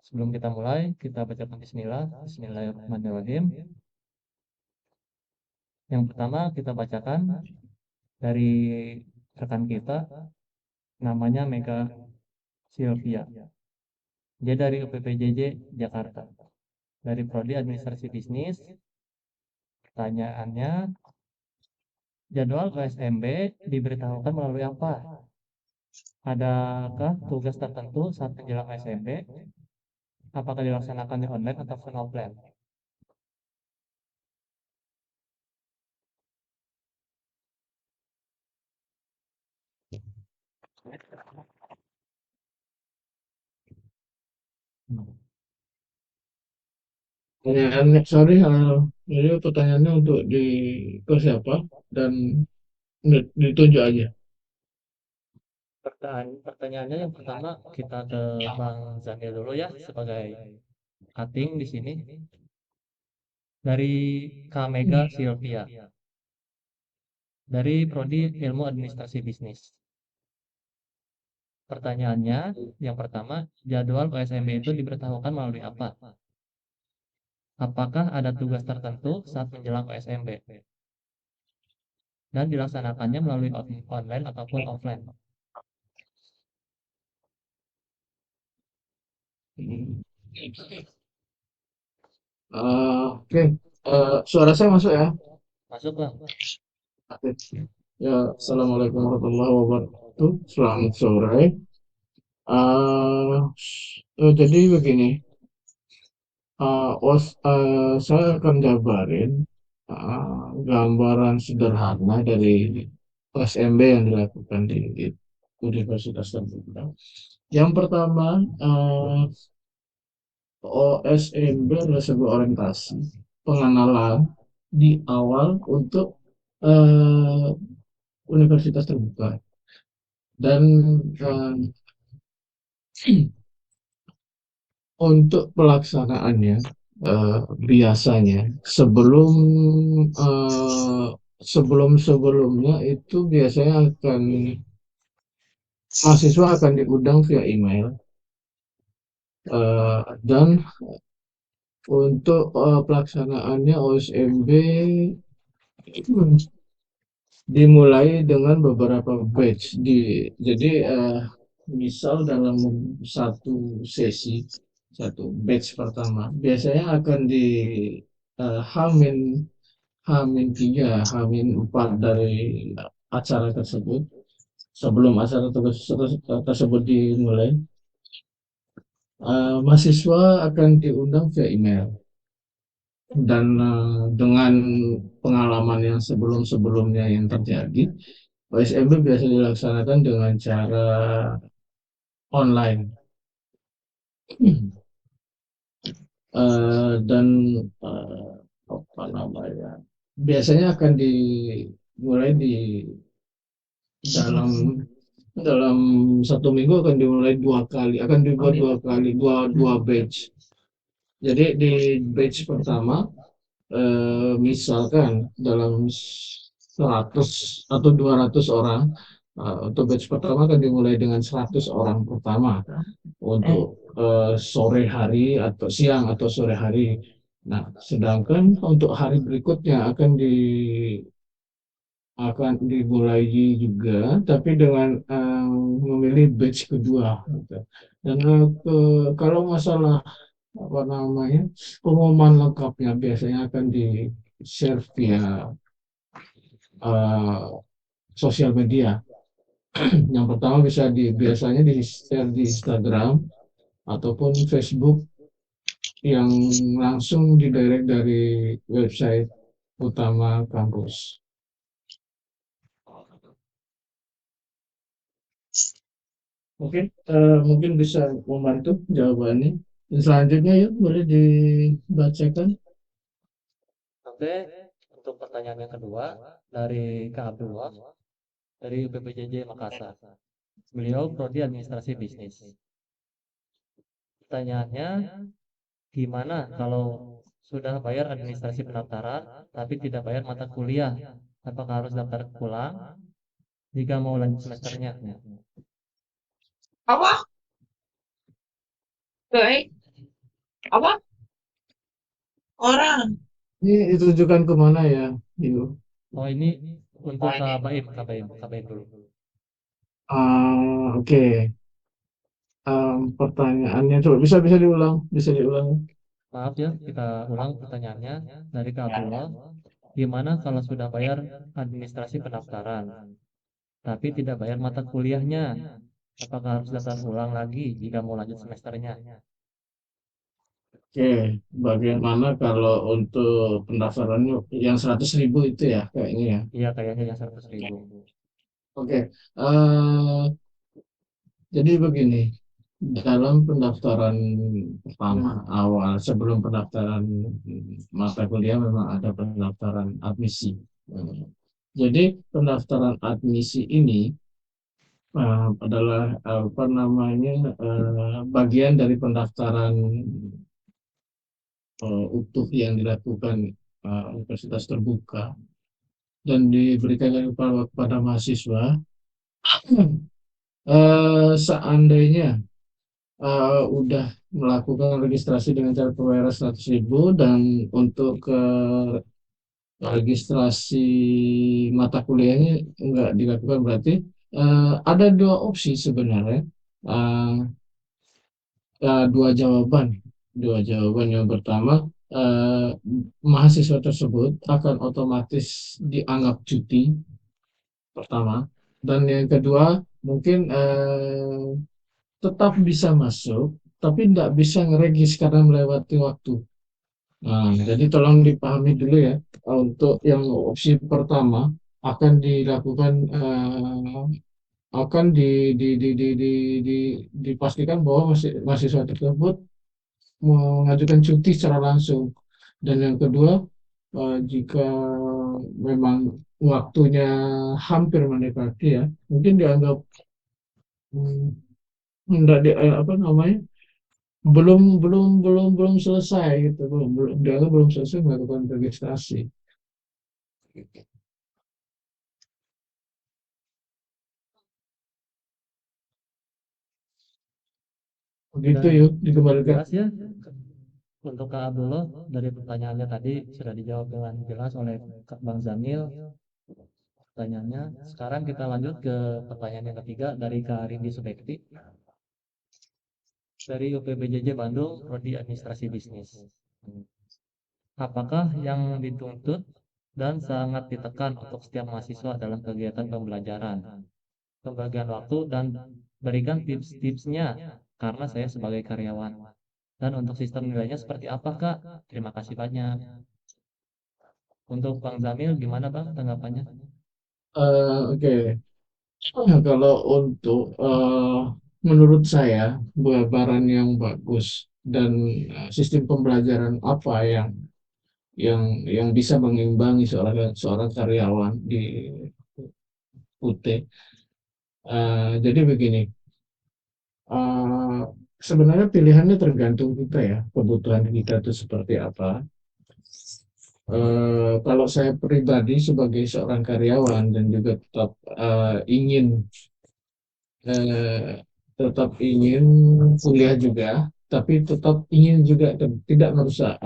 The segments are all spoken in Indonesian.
Sebelum kita mulai, kita bacakan bismillah. Bismillahirrahmanirrahim. Yang pertama kita bacakan dari rekan kita, namanya Mega Sylvia. Dia dari UPPJJ Jakarta, dari Prodi Administrasi Bisnis. Pertanyaannya, jadwal OSMB diberitahukan melalui apa? Adakah tugas tertentu saat menjelang OSMB? Apakah dilaksanakan di online ataupun offline? Pertanyaannya, sorry, ini pertanyaannya untuk ke siapa dan ditunjuk aja. Pertanyaannya yang pertama kita ke Bang Zanil dulu ya sebagai ating di sini dari Kamega Sylvia dari Prodi Ilmu Administrasi Bisnis. Pertanyaannya yang pertama, jadwal OSMB itu diberitahukan melalui apa? Apakah ada tugas tertentu saat menjelang OSMB dan dilaksanakannya melalui online ataupun offline? Oke. Suara saya masuk ya? Masuk Bang. Oke. Ya, Assalamualaikum warahmatullahi wabarakatuh. Selamat sore. Jadi begini, saya akan jabarin gambaran sederhana dari USMB yang dilakukan di Universitas terbuka. Yang pertama, OSMB adalah sebuah orientasi pengenalan di awal untuk eh, universitas terbuka dan eh, untuk pelaksanaannya biasanya eh, sebelumnya itu biasanya mahasiswa akan diundang via email dan untuk pelaksanaannya OSMB dimulai dengan beberapa batch jadi misal dalam satu sesi satu batch pertama biasanya akan di Hamin Hamin 3 Hamin 4 dari acara tersebut sebelum acara tersebut dimulai mahasiswa akan diundang via email dan dengan pengalaman yang sebelum-sebelumnya yang terjadi OSMB biasa dilaksanakan dengan cara online. Dan eh, apa namanya biasanya akan dimulai di dalam dalam satu minggu akan dimulai dua kali akan dibuat dua kali dua batch jadi di batch pertama misalkan dalam 100 atau 200 orang untuk batch pertama akan dimulai dengan 100 orang pertama untuk sore hari atau siang atau sore hari. Nah, sedangkan untuk hari berikutnya akan dimulai juga, tapi dengan memilih batch kedua. Gitu. Dan kalau masalah apa namanya pengumuman lengkapnya biasanya akan di share via eh, sosial media. Yang pertama biasanya di share di Instagram ataupun Facebook yang langsung didirect dari website utama kampus. Mungkin bisa membantu jawabannya. Dan selanjutnya yuk boleh dibacakan. Oke, untuk pertanyaan yang kedua dari Kak Abdullah dari UPPJJ Makassar. Beliau Prodi Administrasi Bisnis. Pertanyaannya, gimana kalau sudah bayar administrasi pendaftaran tapi tidak bayar mata kuliah? Apakah harus daftar ulang jika mau lanjut semesternya? Apa? Baik. Apa? Orang. Ini ditujukan kemana ya? Ibu? Oh, ini untuk Kak Baim, Kak Baim, Kak Baim dulu. Oke. Pertanyaannya coba bisa bisa diulang, bisa diulang. Maaf ya, kita ulang pertanyaannya dari Kak Abdullah. Gimana kalau sudah bayar administrasi pendaftaran, tapi tidak bayar mata kuliahnya? Apakah harus daftar ulang lagi jika mau lanjut semesternya? Oke, bagaimana kalau untuk pendaftarannya yang 100.000 itu ya kayaknya ya. Iya, kayaknya yang 100.000. Oke, jadi begini, dalam pendaftaran pertama awal sebelum pendaftaran mata kuliah memang ada pendaftaran admisi. Jadi pendaftaran admisi ini adalah apa namanya bagian dari pendaftaran utuh yang dilakukan universitas terbuka dan diberikan kepada mahasiswa. Seandainya udah melakukan registrasi dengan cara pembayaran 100.000 dan untuk ke registrasi mata kuliahnya enggak dilakukan berarti ada dua opsi sebenarnya. Eh, dua jawaban yang pertama, eh, mahasiswa tersebut akan otomatis dianggap cuti pertama, dan yang kedua mungkin tetap bisa masuk tapi tidak bisa ngeregis karena melewati waktu. Nah, jadi tolong dipahami dulu ya, untuk yang opsi pertama akan dilakukan akan dipastikan bahwa mahasiswa tersebut mengajukan cuti secara langsung. Dan yang kedua, jika memang waktunya hampir mendekati ya, mungkin dianggap hmm, enggak apa namanya, belum selesai gitu, belum dianggap belum selesai melakukan registrasi. Begitu Sudah yuk dikembalikan. jelas ya? Untuk Kak Abdullah, dari pertanyaannya tadi sudah dijawab dengan jelas oleh Kak Bang Zamil. Pertanyaannya, sekarang kita lanjut ke pertanyaan yang ketiga dari Kak Rindi Subekti dari UPBJJ Bandung, Prodi Administrasi Bisnis. Apakah yang dituntut dan sangat ditekan untuk setiap mahasiswa dalam kegiatan pembelajaran, pembagian waktu, dan berikan tips-tipsnya karena saya sebagai karyawan. Dan untuk sistem nilainya seperti apa, Kak? Terima kasih banyak. Untuk Bang Zamil, gimana Bang tanggapannya? Oke. Nah, kalau untuk menurut saya gambaran yang bagus dan sistem pembelajaran apa yang bisa mengimbangi seorang seorang karyawan di UT. Jadi begini, eh, sebenarnya pilihannya tergantung kita ya, kebutuhan kita itu seperti apa. Kalau saya pribadi sebagai seorang karyawan dan juga eh, tetap ingin kuliah juga, tapi tetap ingin juga tidak merusak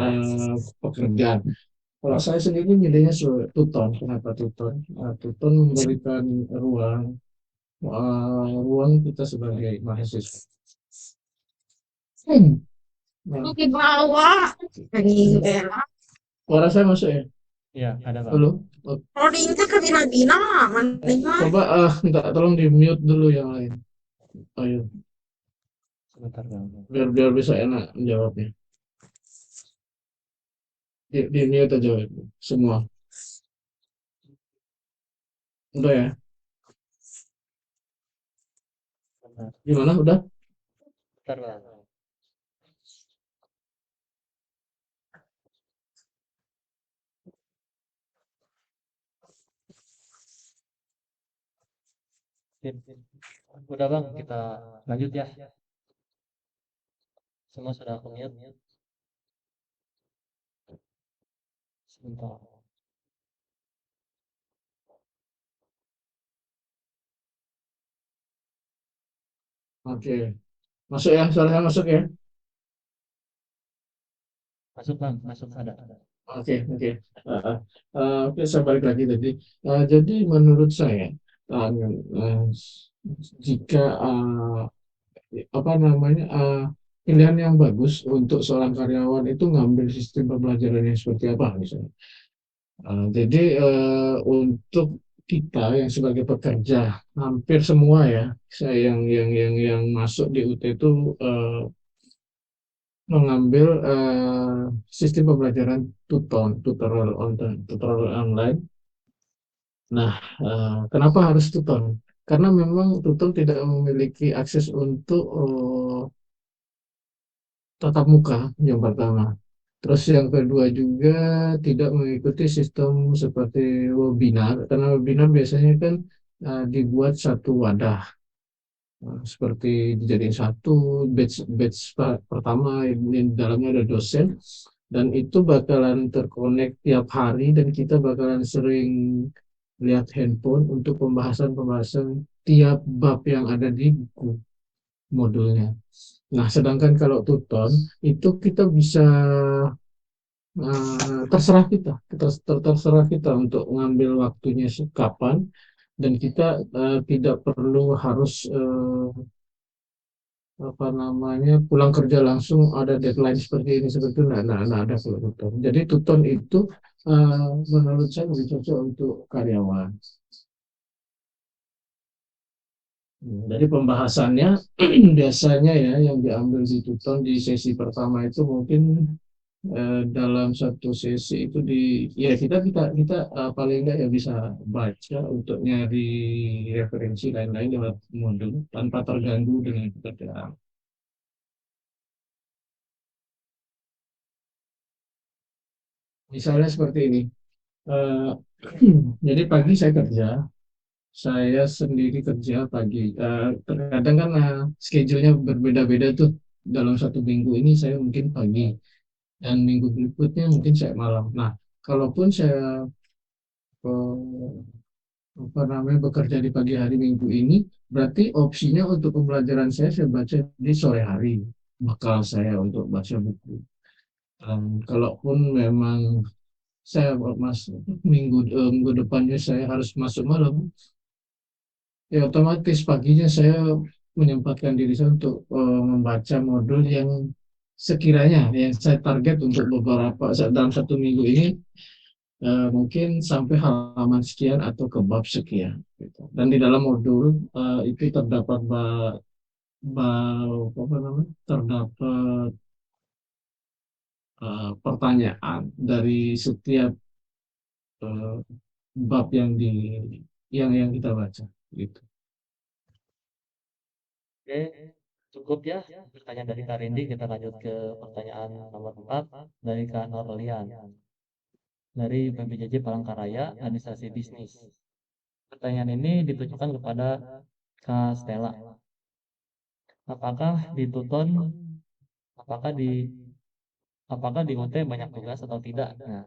pekerjaan. Kalau saya sendiri milihnya Tuton. Kenapa Tuton? Tuton memberikan ruang kita sebagai mahasiswa. Nah, Di bawah. Ini era. suara saya masuk ya? Ya, ada Bang. Halo? Oh, Kalau di Inti ke Bina-Bina, mending mah. coba minta tolong di mute dulu yang lain. Ayo, Sebentar Bang. biar biar bisa enak menjawabnya. Di mute aja semua. Udah ya? Sebentar, Gimana? Udah? sebentar Bang. Sip. Udah Bang, kita lanjut ya. Semua sudah aku mute. Sebentar. Oke. Masuk ya? Suaranya masuk ya? Masuk Bang, masuk ada. Oke, oke. Oke, saya balik lagi tadi. Jadi menurut saya, uh, uh, jika apa namanya pilihan yang bagus untuk seorang karyawan itu ngambil sistem pembelajaran yang seperti apa misalnya. Jadi untuk kita yang sebagai pekerja, hampir semua ya, saya yang masuk di UT itu mengambil sistem pembelajaran tutorial online. Nah, kenapa harus tutor? Karena memang tutor tidak memiliki akses untuk tatap muka yang pertama. Terus yang kedua juga tidak mengikuti sistem seperti webinar, karena webinar biasanya kan dibuat satu wadah. Seperti dijadiin satu batch pertama ini di dalamnya ada dosen dan itu bakalan terkonek tiap hari dan kita bakalan sering lihat handphone untuk pembahasan-pembahasan tiap bab yang ada di buku modulnya. Nah, sedangkan kalau tutor itu kita bisa terserah terserah kita untuk ngambil waktunya kapan dan kita tidak perlu harus apa namanya pulang kerja langsung ada deadline seperti ini seperti itu nah ada kalau tutor. Jadi tutor itu menurut saya lebih cocok untuk karyawan. Jadi pembahasannya biasanya ya yang diambil di tutor di sesi pertama itu mungkin dalam satu sesi itu ya kita paling nggak ya bisa baca untuk nyari referensi lain-lain lewat modul tanpa terganggu dengan pekerjaan. Misalnya seperti ini. Eh, jadi pagi saya kerja, saya sendiri kerja pagi. Terkadang kan schedule-nya berbeda-beda tuh. Dalam satu minggu ini saya mungkin pagi dan minggu berikutnya mungkin saya malam. Nah, kalaupun saya apa namanya bekerja di pagi hari minggu ini, berarti opsinya untuk pembelajaran saya baca di sore hari. Bakal saya untuk baca buku. Kalaupun memang saya minggu depannya saya harus masuk malam, ya otomatis paginya saya menyempatkan diri saya untuk membaca modul yang sekiranya yang saya target untuk beberapa dalam satu minggu ini mungkin sampai halaman sekian atau ke bab sekian gitu. Dan di dalam modul itu terdapat apa namanya terdapat pertanyaan dari setiap eh, bab yang kita baca gitu. Oke, cukup ya pertanyaan dari Kak Rindi. Kita lanjut ke pertanyaan nomor 4 dari Kak Norlian dari PBJJ Palangkaraya, Administrasi Bisnis. Pertanyaan ini ditujukan kepada Kak Stella. Apakah di Tuton, apakah di UT banyak tugas atau tidak? Nah,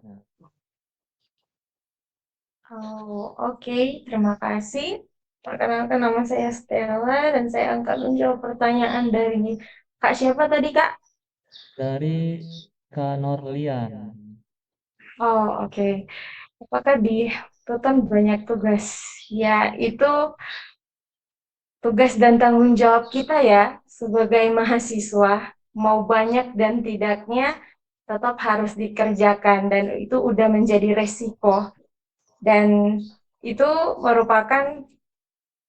Oh, oke. Terima kasih. Perkenalkan nama saya Stella dan saya akan menjawab pertanyaan dari Kak siapa tadi, Kak? dari Kak Norlian. Oh, oke. Apakah di Tuton banyak tugas? Ya, itu tugas dan tanggung jawab kita ya sebagai mahasiswa. Mau banyak dan tidaknya tetap harus dikerjakan dan itu udah menjadi resiko. Dan itu merupakan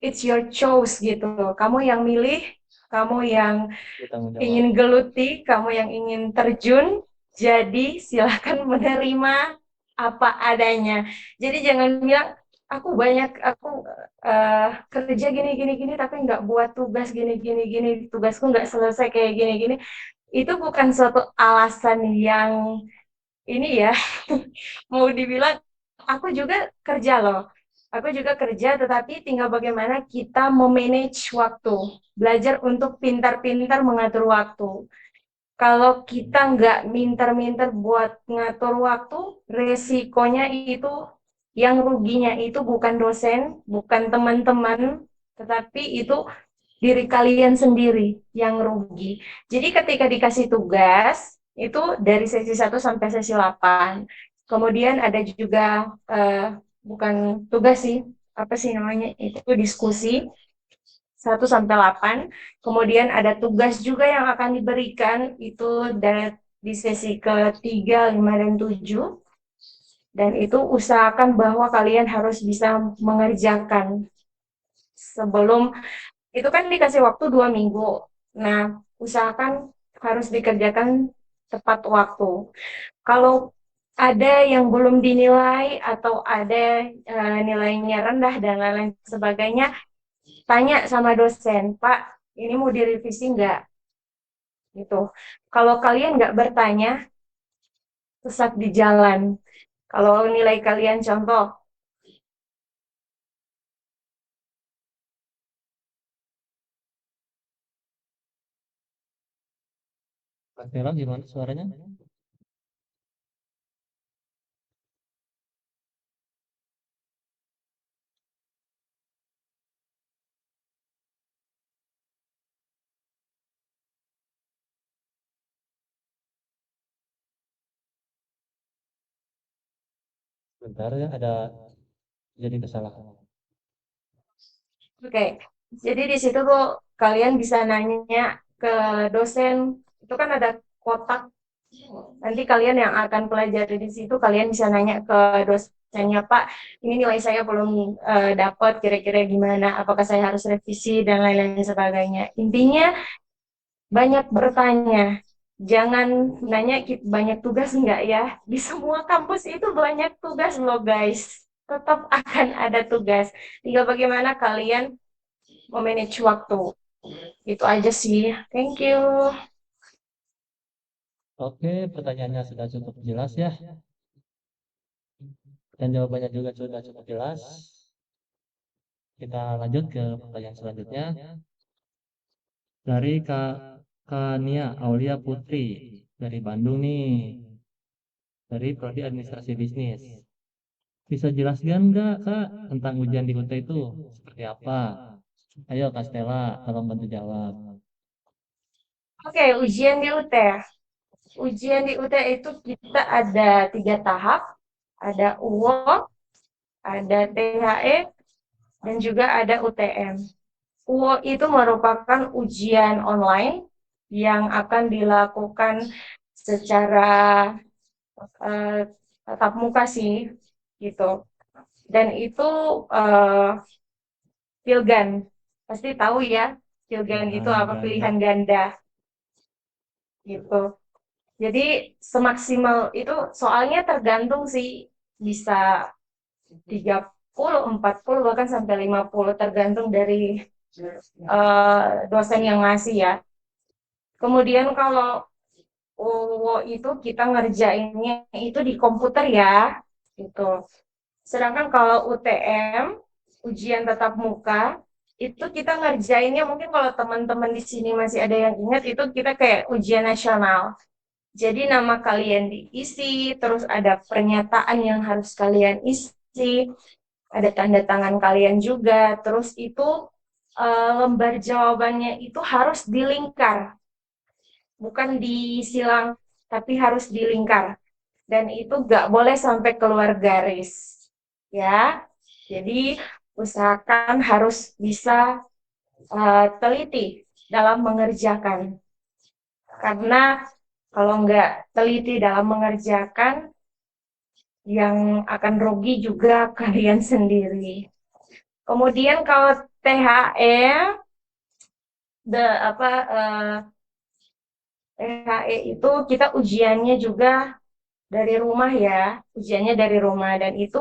it's your choice gitu. Kamu yang milih, kamu yang Bertanggung jawab. ingin geluti, kamu yang ingin terjun. Jadi silakan menerima apa adanya. Jadi jangan bilang aku kerja gini tapi nggak buat tugas gini, tugasku nggak selesai kayak gini. Itu bukan suatu alasan yang ini ya mau dibilang aku juga kerja loh. Aku juga kerja, tetapi tinggal bagaimana kita memanage waktu. Belajar untuk pintar-pintar mengatur waktu. Kalau kita nggak minter-minter buat ngatur waktu, resikonya itu, yang ruginya itu bukan dosen, bukan teman-teman, tetapi itu diri kalian sendiri yang rugi. Jadi ketika dikasih tugas, Itu dari sesi 1 sampai sesi 8. Kemudian ada juga bukan tugas sih, apa sih namanya? Itu diskusi 1 sampai 8. Kemudian ada tugas juga yang akan diberikan itu di sesi ketiga, 5, dan 7. Dan itu usahakan bahwa kalian harus bisa mengerjakan sebelum, itu kan dikasih waktu 2 minggu. Nah, usahakan harus dikerjakan tepat waktu. Kalau ada yang belum dinilai atau ada nilainya rendah dan lain-lain sebagainya, tanya sama dosen, Pak, ini mau direvisi nggak? Gitu. Kalau kalian nggak bertanya, sesat di jalan. Kalau nilai kalian contoh, Kak Stella gimana suaranya? Bentar ya, ada jadi kesalahan. oke. Jadi di situ tuh kalian bisa nanya ke dosen. Itu kan ada kotak. Nanti kalian yang akan pelajari di situ, kalian bisa nanya ke dosennya, Pak, ini nilai saya belum dapat, kira-kira gimana? Apakah saya harus revisi dan lain-lain sebagainya. Intinya banyak bertanya. Jangan nanya banyak tugas enggak ya. Di semua kampus itu banyak tugas loh guys. Tetap akan ada tugas. Tinggal bagaimana kalian memanage waktu. Itu aja sih. Thank you. Oke, pertanyaannya sudah cukup jelas ya. Dan jawabannya juga sudah cukup jelas. Kita lanjut ke pertanyaan selanjutnya. Dari Kania Aulia Putri dari Bandung nih. Dari Prodi Administrasi Bisnis. Bisa jelaskan nggak Kak tentang ujian di UT itu seperti apa? Ayo Kak Stella, tolong bantu jawab. Oke, ujian di UT. Ujian di UT itu kita ada 3 tahap. Ada UO, ada THE, dan juga ada UTM. UO itu merupakan ujian online yang akan dilakukan secara tatap muka sih, gitu. Dan itu Pilgan, pasti tahu ya, Pilgan itu apa, Ganda. pilihan ganda, gitu. Jadi semaksimal itu soalnya tergantung sih, bisa 30, 40, bahkan sampai 50, tergantung dari dosen yang ngasih ya. Kemudian kalau itu kita ngerjainnya itu di komputer ya, gitu. Sedangkan kalau UTM, ujian tatap muka, itu kita ngerjainnya mungkin kalau teman-teman di sini masih ada yang ingat, itu kita kayak ujian nasional. Jadi nama kalian diisi, terus ada pernyataan yang harus kalian isi, ada tanda tangan kalian juga, terus itu lembar jawabannya itu harus dilingkar, bukan disilang, tapi harus dilingkar. Dan itu nggak boleh sampai keluar garis. Ya, jadi usahakan harus bisa teliti dalam mengerjakan. Karena kalau nggak teliti dalam mengerjakan, yang akan rugi juga kalian sendiri. Kemudian kalau THE, apa THE itu kita ujiannya juga dari rumah ya, ujiannya dari rumah. Dan itu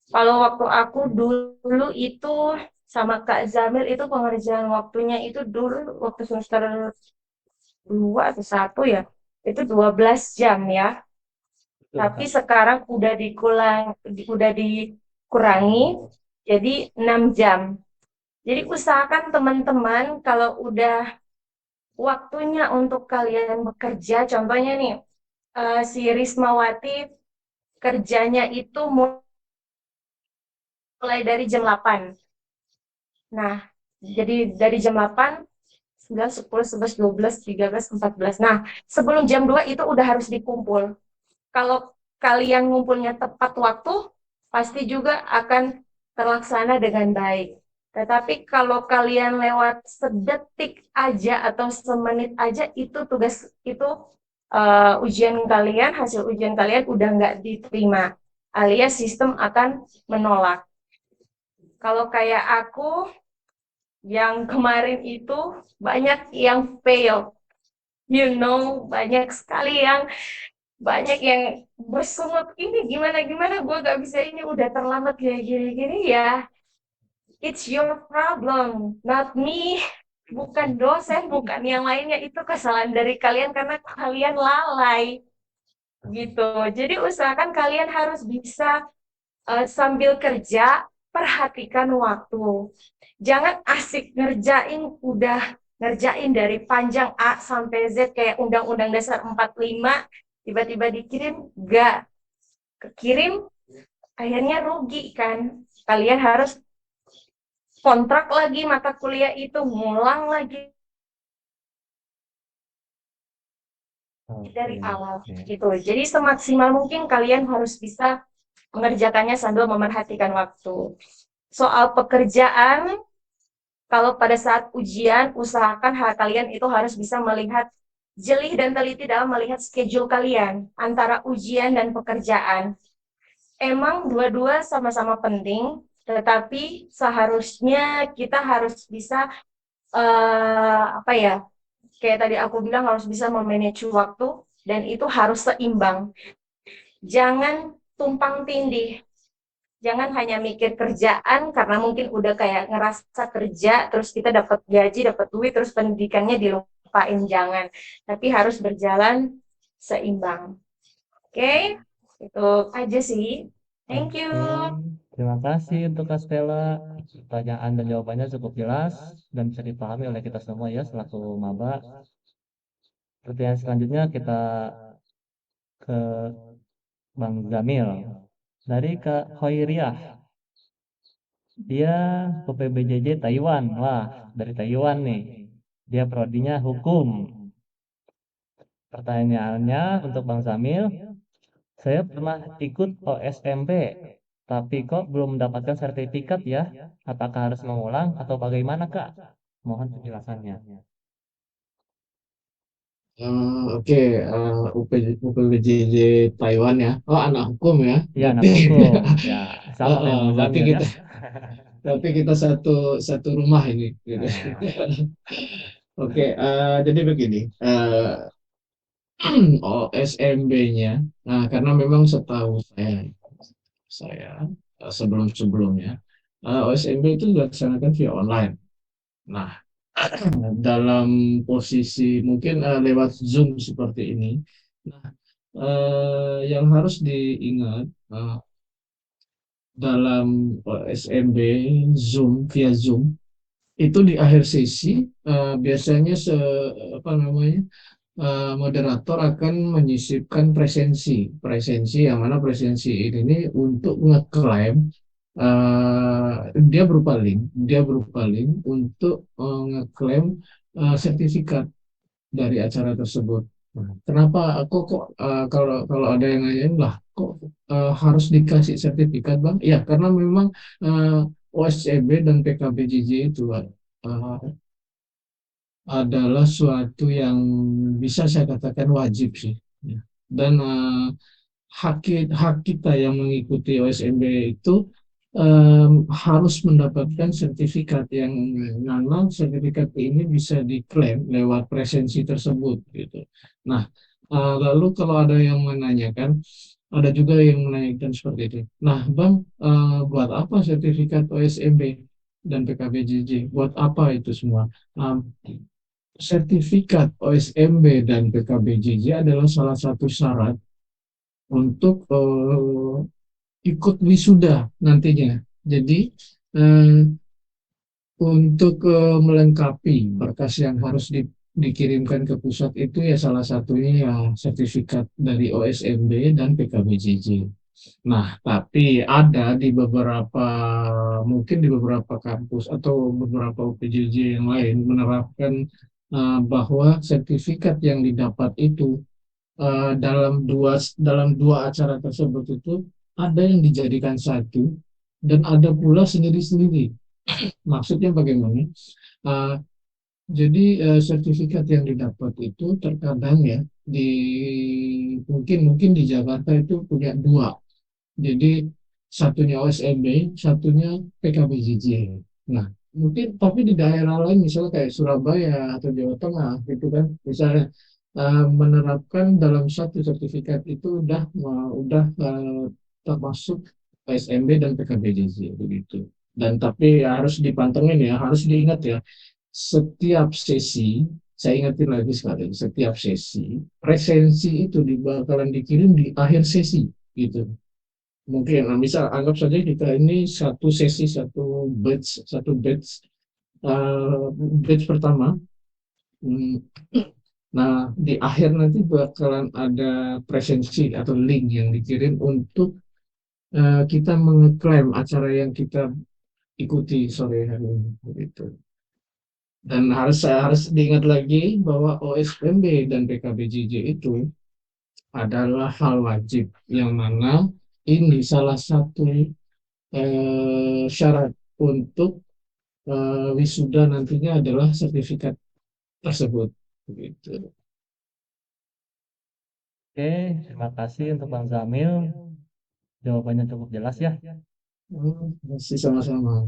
kalau waktu aku dulu itu sama Kak Zamil itu pengerjaan waktunya itu dulu waktu semester 2 atau 1 ya, itu 12 jam ya. Betul, Tapi Kak. sekarang udah dikurangi jadi 6 jam. Jadi usahakan teman-teman kalau udah waktunya untuk kalian bekerja, contohnya nih si Rismawati kerjanya itu mulai dari jam 8. Nah, jadi dari jam 8 9, 10, 11, 12, 13, 14. Nah, sebelum jam 2 itu udah harus dikumpul. Kalau kalian ngumpulnya tepat waktu, pasti juga akan terlaksana dengan baik. Tetapi kalau kalian lewat sedetik aja atau semenit aja, itu tugas itu hasil ujian kalian udah nggak diterima, alias sistem akan menolak. Kalau kayak aku yang kemarin itu banyak yang fail, banyak sekali yang bersungut, ini gimana gue gak bisa, ini udah terlambat kayak gini ya. It's your problem, not me. Bukan dosen, bukan yang lainnya, itu kesalahan dari kalian karena kalian lalai gitu. Jadi usahakan kalian harus bisa sambil kerja perhatikan waktu. Jangan asik ngerjain dari panjang A sampai Z kayak Undang-Undang Dasar 45, tiba-tiba dikirim, nggak kekirim, akhirnya rugi kan. Kalian harus kontrak lagi mata kuliah itu, ngulang lagi dari awal gitu. Jadi semaksimal mungkin kalian harus bisa mengerjakannya sambil memerhatikan waktu. Soal pekerjaan, kalau pada saat ujian, usahakan kalian itu harus bisa melihat jeli dan teliti dalam melihat schedule kalian antara ujian dan pekerjaan. Emang dua-dua sama-sama penting, tetapi seharusnya kita harus bisa kayak tadi aku bilang, harus bisa memanage waktu dan itu harus seimbang. Jangan tumpang tindih. Jangan hanya mikir kerjaan karena mungkin udah kayak ngerasa kerja, terus kita dapat gaji, dapat duit, terus pendidikannya dilupain. Jangan. Tapi harus berjalan seimbang. Oke? Itu aja sih. Thank you. Terima kasih untuk Kak Stella. Pertanyaan dan jawabannya cukup jelas dan bisa dipahami oleh kita semua ya selaku maba. Pertanyaan selanjutnya kita ke Bang Zamil. Dari Kak Hoiriah. Dia PPBJJ Taiwan. Wah, dari Taiwan nih. Dia prodinya hukum. Pertanyaannya untuk Bang Zamil. Saya pernah ikut OSMP, tapi kok belum mendapatkan sertifikat ya? Apakah harus mengulang atau bagaimana, Kak? Mohon penjelasannya. Oke, UPBJJ Taiwan ya. Oh, anak hukum ya. Iya, anak Berarti hukum. Ya, sama kayak Bang berarti Zamil ya. kita satu rumah ini. Gitu. Nah, Oke, jadi begini. OSMB-nya, nah karena memang setahu saya sebelum-sebelumnya OSMB itu dilaksanakan via online. Nah, dalam posisi mungkin lewat Zoom seperti ini. Nah, yang harus diingat dalam OSMB Zoom via Zoom itu di akhir sesi biasanya moderator akan menyisipkan presensi yang mana presensi ini untuk ngeklaim dia berupa link untuk ngeklaim sertifikat dari acara tersebut. Nah, kenapa kalau ada yang nanyain lah kok harus dikasih sertifikat bang? Ya karena memang OSCB dan PKBJJ itu adalah suatu yang bisa saya katakan wajib sih. Ya. Dan hak kita yang mengikuti OSMB itu harus mendapatkan sertifikat yang mana sertifikat ini bisa diklaim lewat presensi tersebut gitu. Nah, lalu kalau ada yang menanyakan, ada juga yang menanyakan seperti itu. Nah, Bang, buat apa sertifikat OSMB dan PKBJJ? Buat apa itu semua? Sertifikat OSMB dan PKBJJ adalah salah satu syarat untuk ikut wisuda nantinya. Jadi untuk melengkapi berkas yang harus dikirimkan ke pusat itu ya salah satunya ya sertifikat dari OSMB dan PKBJJ. Nah, tapi ada mungkin di beberapa kampus atau beberapa UPJJ yang lain menerapkan bahwa sertifikat yang didapat itu dalam dua acara tersebut itu ada yang dijadikan satu dan ada pula sendiri-sendiri. Maksudnya bagaimana? Eh, jadi sertifikat yang didapat itu terkadang ya di mungkin mungkin di Jakarta itu punya dua. Jadi satunya OSMB, satunya PKBJJ. Nah, mungkin tapi di daerah lain misalnya kayak Surabaya atau Jawa Tengah gitu kan, misalnya menerapkan dalam satu sertifikat itu udah termasuk OSMB dan PKBJJ begitu. Dan tapi ya harus dipantengin ya, harus diingat ya, setiap sesi, saya ingatin lagi sekali, setiap sesi presensi itu bakalan dikirim di akhir sesi gitu. Mungkin misal anggap saja kita ini satu sesi, batch pertama. Hmm, Nah, di akhir nanti bakalan ada presensi atau link yang dikirim untuk kita mengeklaim acara yang kita ikuti sore hari ini gitu. Dan harus diingat lagi bahwa OSMB dan PKBJJ itu adalah hal wajib yang mana ini salah satu syarat untuk wisuda nantinya adalah sertifikat tersebut. Begitu. Oke, terima kasih untuk Bang Zamil. Jawabannya cukup jelas ya. Masih sama-sama.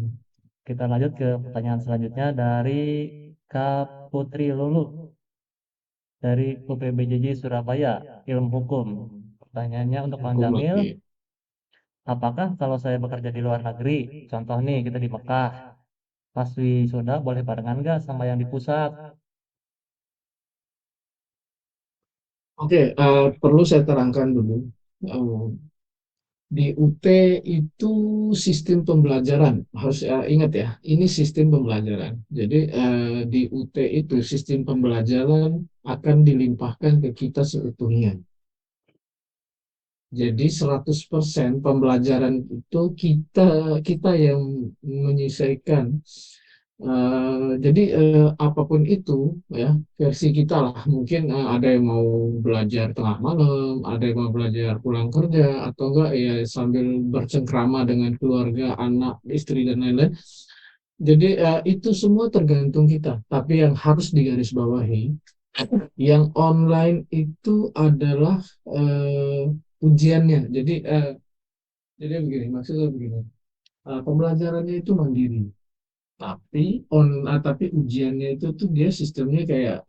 Kita lanjut ke pertanyaan selanjutnya dari Kak Putri Lulu dari UPBJJ Surabaya, Ilmu Hukum. Pertanyaannya untuk Bang Hukum Jamil, lagi. apakah kalau saya bekerja di luar negeri, contoh nih kita di Mekah, pas wisuda boleh barengan nggak sama yang di pusat? Oke, perlu saya terangkan dulu. Eh, di UT itu sistem pembelajaran, harus ingat ya, ini sistem pembelajaran. Jadi di UT itu sistem pembelajaran akan dilimpahkan ke kita seutuhnya. Jadi 100% pembelajaran itu kita kita yang menyelesaikan. Jadi apapun itu ya versi kita lah. Mungkin ada yang mau belajar tengah malam, ada yang mau belajar pulang kerja, atau enggak ya sambil bercengkrama dengan keluarga, anak, istri dan lain-lain. Jadi itu semua tergantung kita. Tapi yang harus digarisbawahi, yang online itu adalah ujiannya. Jadi begini, maksudnya begini. Pembelajarannya itu mandiri, tapi ujiannya itu tuh dia sistemnya kayak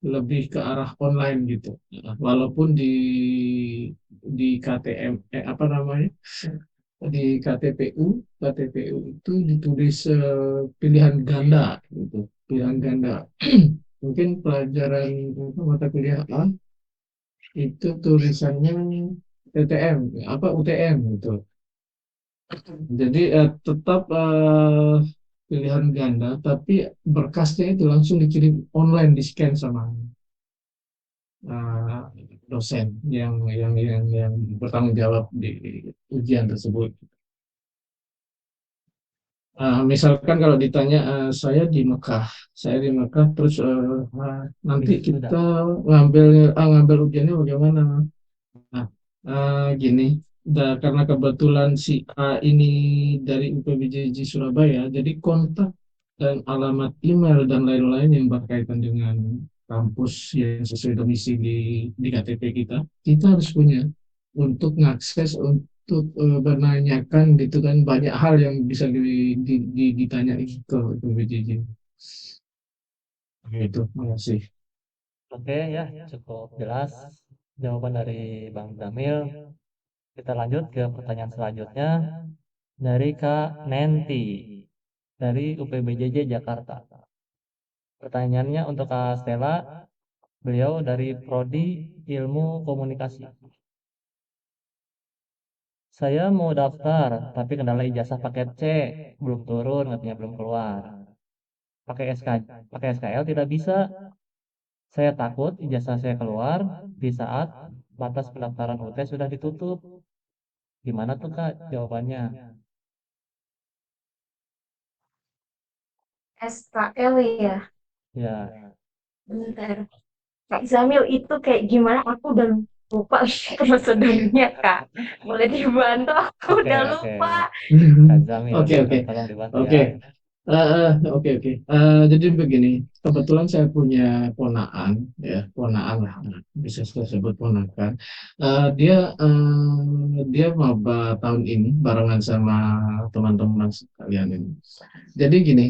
lebih ke arah online gitu. Walaupun di KTM apa namanya? Di KTPU itu ditulis pilihan ganda gitu. Pilihan ganda. Mungkin pelajaran mata kuliah A itu tulisannya TTM apa UTM gitu. Jadi tetap pilihan ganda, tapi berkasnya itu langsung dikirim online, di scan sama eh, dosen yang bertanggung jawab di ujian tersebut. Misalkan kalau ditanya saya di Mekah, terus nanti Wisuda. kita ngambil ujiannya bagaimana? Nah, gini, karena kebetulan si A ini dari UPBJJ Surabaya, jadi kontak dan alamat email dan lain-lain yang berkaitan dengan kampus yang sesuai domisili di KTP kita, kita harus punya untuk mengakses, untuk menanyakan gitu kan, banyak hal yang bisa ditanya ke UPBJJ. Gitu, makasih. Oke ya, cukup jelas jawaban dari Bang Jamil. Kita lanjut ke pertanyaan selanjutnya dari Kak Nenti dari UPBJJ Jakarta. Pertanyaannya untuk Kak Stella, beliau dari Prodi Ilmu Komunikasi. Saya mau daftar, tapi kendala ijazah paket C belum turun, katanya belum keluar. Pakai SKL tidak bisa. Saya takut ijazah saya keluar di saat batas pendaftaran UT sudah ditutup. Gimana tuh Kak jawabannya? SKL ya. Ya, Bentar. Kak Zamil itu kayak gimana? Aku udah lupa prosedurnya, Kak. Boleh dibantu? Aku oke, udah oke. lupa. Kak Zamil, Oke, oke, tolong dibantu ya. oke. Oke, oke. Jadi begini, kebetulan saya punya ponakan, ya, ponakan lah, bisa saya sebut ponakan. Dia maba tahun ini barengan sama teman-teman sekalian ini. Jadi gini,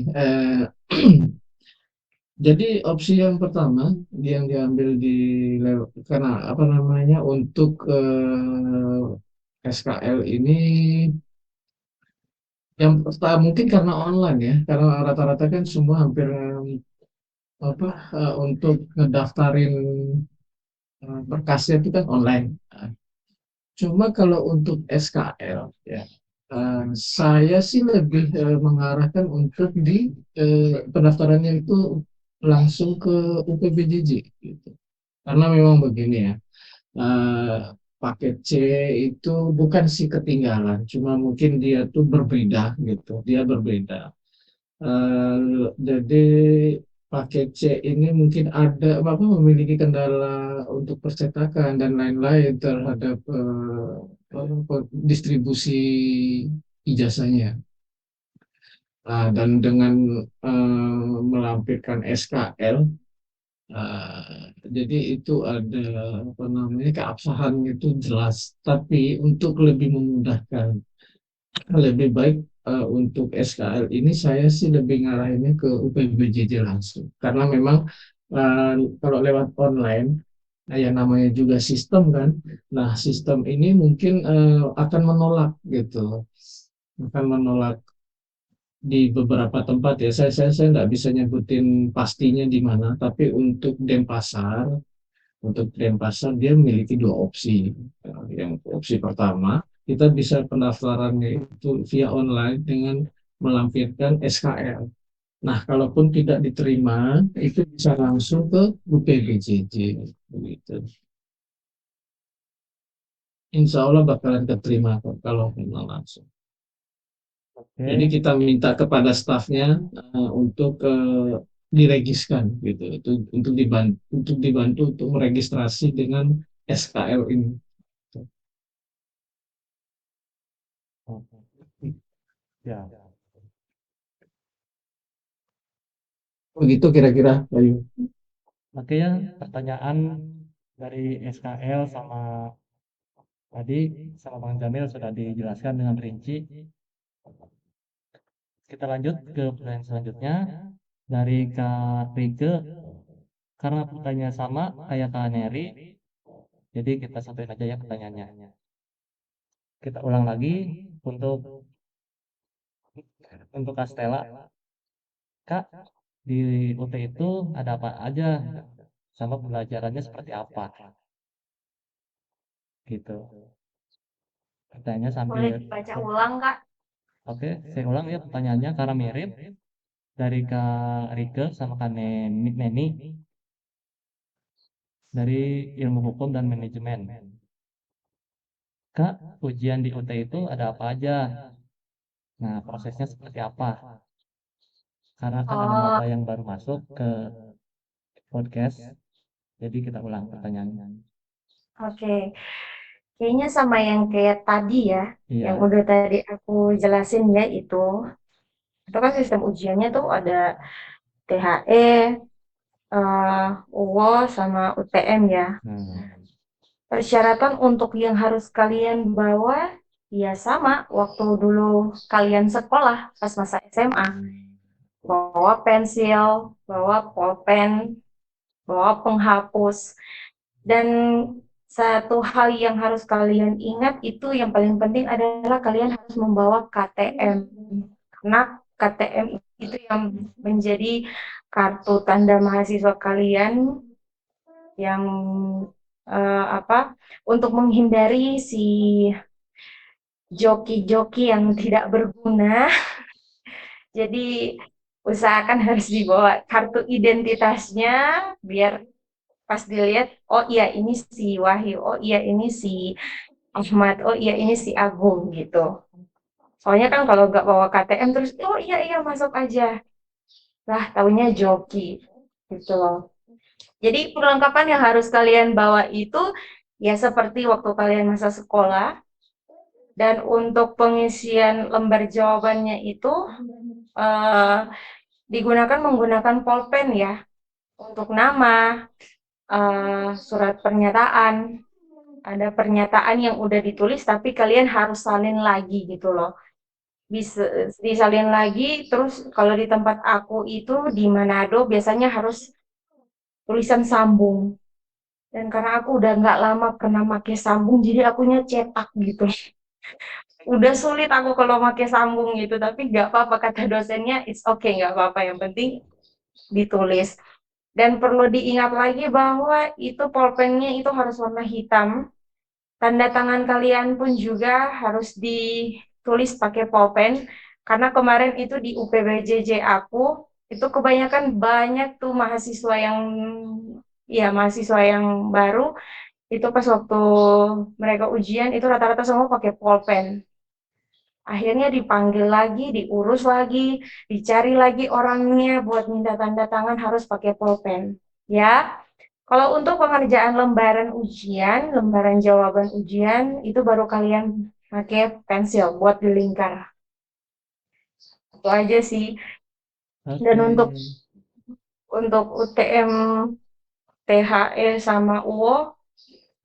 jadi opsi yang pertama yang diambil karena apa namanya untuk SKL ini yang pertama mungkin karena online ya, karena rata-rata kan semua hampir apa untuk ngedaftarin berkasnya itu kan online. Nah, cuma kalau untuk SKL ya, saya sih lebih mengarahkan untuk di pendaftarannya itu langsung ke UPBJJ gitu. Karena memang begini ya, eh, paket C itu bukan sih ketinggalan, cuma mungkin dia tuh berbeda gitu, dia berbeda. Jadi paket C ini mungkin ada apa memiliki kendala untuk percetakan dan lain-lain terhadap distribusi ijazahnya. Dan dengan melampirkan SKL, jadi itu ada apa namanya keabsahan itu jelas. Tapi untuk lebih memudahkan, lebih baik untuk SKL ini saya sih lebih ngarahinnya ke UPBJJ langsung. Karena memang eh, kalau lewat online, nah yang namanya juga sistem kan. Nah sistem ini mungkin akan menolak gitu, akan menolak di beberapa tempat ya. Saya nggak bisa nyebutin pastinya di mana. Tapi untuk Denpasar dia memiliki dua opsi. Yang opsi pertama, kita bisa pendaftarannya itu via online dengan melampirkan SKL. Nah, kalaupun tidak diterima, itu bisa langsung ke UPBJJ. Begitu. Insya Allah bakalan keterima kok kalau memang langsung. Jadi Oke, kita minta kepada stafnya untuk diregiskan gitu, itu untuk dibantu untuk meregistrasi dengan SKL ini. oke. Ya, Begitu kira-kira, Bayu. oke ya, pertanyaan dari SKL tadi sama Bang Jamil sudah dijelaskan dengan rinci. Kita lanjut ke pertanyaan selanjutnya dari Kak Rike. Karena pertanyaan sama kayak Kak Neri, jadi kita satuin aja ya pertanyaannya. Kita ulang lagi untuk Kak Stella. Kak, di UT itu ada apa aja? Sama pembelajarannya seperti apa? Gitu. Pertanyaannya sambil Boleh dibaca ulang, Kak? oke, saya ulang ya pertanyaannya karena mirip dari Kak Rike sama Kak Neni dari Ilmu Hukum dan Manajemen. Kak, ujian di UT itu ada apa aja? Nah, prosesnya seperti apa? Karena kan ada Oh, maba yang baru masuk ke podcast, jadi kita ulang pertanyaannya. oke. Kayaknya sama yang kayak tadi ya, yang Iya, udah tadi aku jelasin ya itu kan sistem ujiannya tuh ada THE, UWOS, sama UTM ya. nah, Persyaratan untuk yang harus kalian bawa ya sama waktu dulu kalian sekolah pas masa SMA. Bawa pensil, bawa pulpen, bawa penghapus. Dan satu hal yang harus kalian ingat itu yang paling penting adalah kalian harus membawa KTM. Karena KTM itu yang menjadi kartu tanda mahasiswa kalian yang apa untuk menghindari si joki-joki yang tidak berguna. Jadi usahakan harus dibawa kartu identitasnya biar pas dilihat, oh iya ini si Wahyu, oh iya ini si Ahmad, oh iya ini si Agung gitu. Soalnya kan kalau nggak bawa KTM terus, oh iya iya masuk aja. Lah taunya joki. gitu loh. Jadi perlengkapan yang harus kalian bawa itu ya seperti waktu kalian masa sekolah. Dan untuk pengisian lembar jawabannya itu eh, digunakan menggunakan pulpen ya. Untuk nama, surat pernyataan, ada pernyataan yang udah ditulis tapi kalian harus salin lagi gitu loh. Bisa disalin lagi, terus kalau di tempat aku itu di Manado biasanya harus tulisan sambung. Dan karena aku udah nggak lama pernah pakai sambung, jadi akunya cetak gitu. Udah sulit aku kalau pakai sambung gitu, tapi nggak apa-apa kata dosennya, it's okay, nggak apa-apa, yang penting ditulis. Dan perlu diingat lagi bahwa itu pulpennya itu harus warna hitam. Tanda tangan kalian pun juga harus ditulis pakai pulpen. Karena kemarin itu di UPBJJ aku, itu kebanyakan banyak tuh mahasiswa yang baru, itu pas waktu mereka ujian, itu rata-rata semua pakai pulpen. Akhirnya dipanggil lagi, diurus lagi, dicari lagi orangnya buat minta tanda tangan harus pakai pulpen. Ya, kalau untuk pengerjaan lembaran ujian, lembaran jawaban ujian, itu baru kalian pakai pensil buat dilingkar. Itu aja sih. Dan Oke. untuk UTM, THE sama UO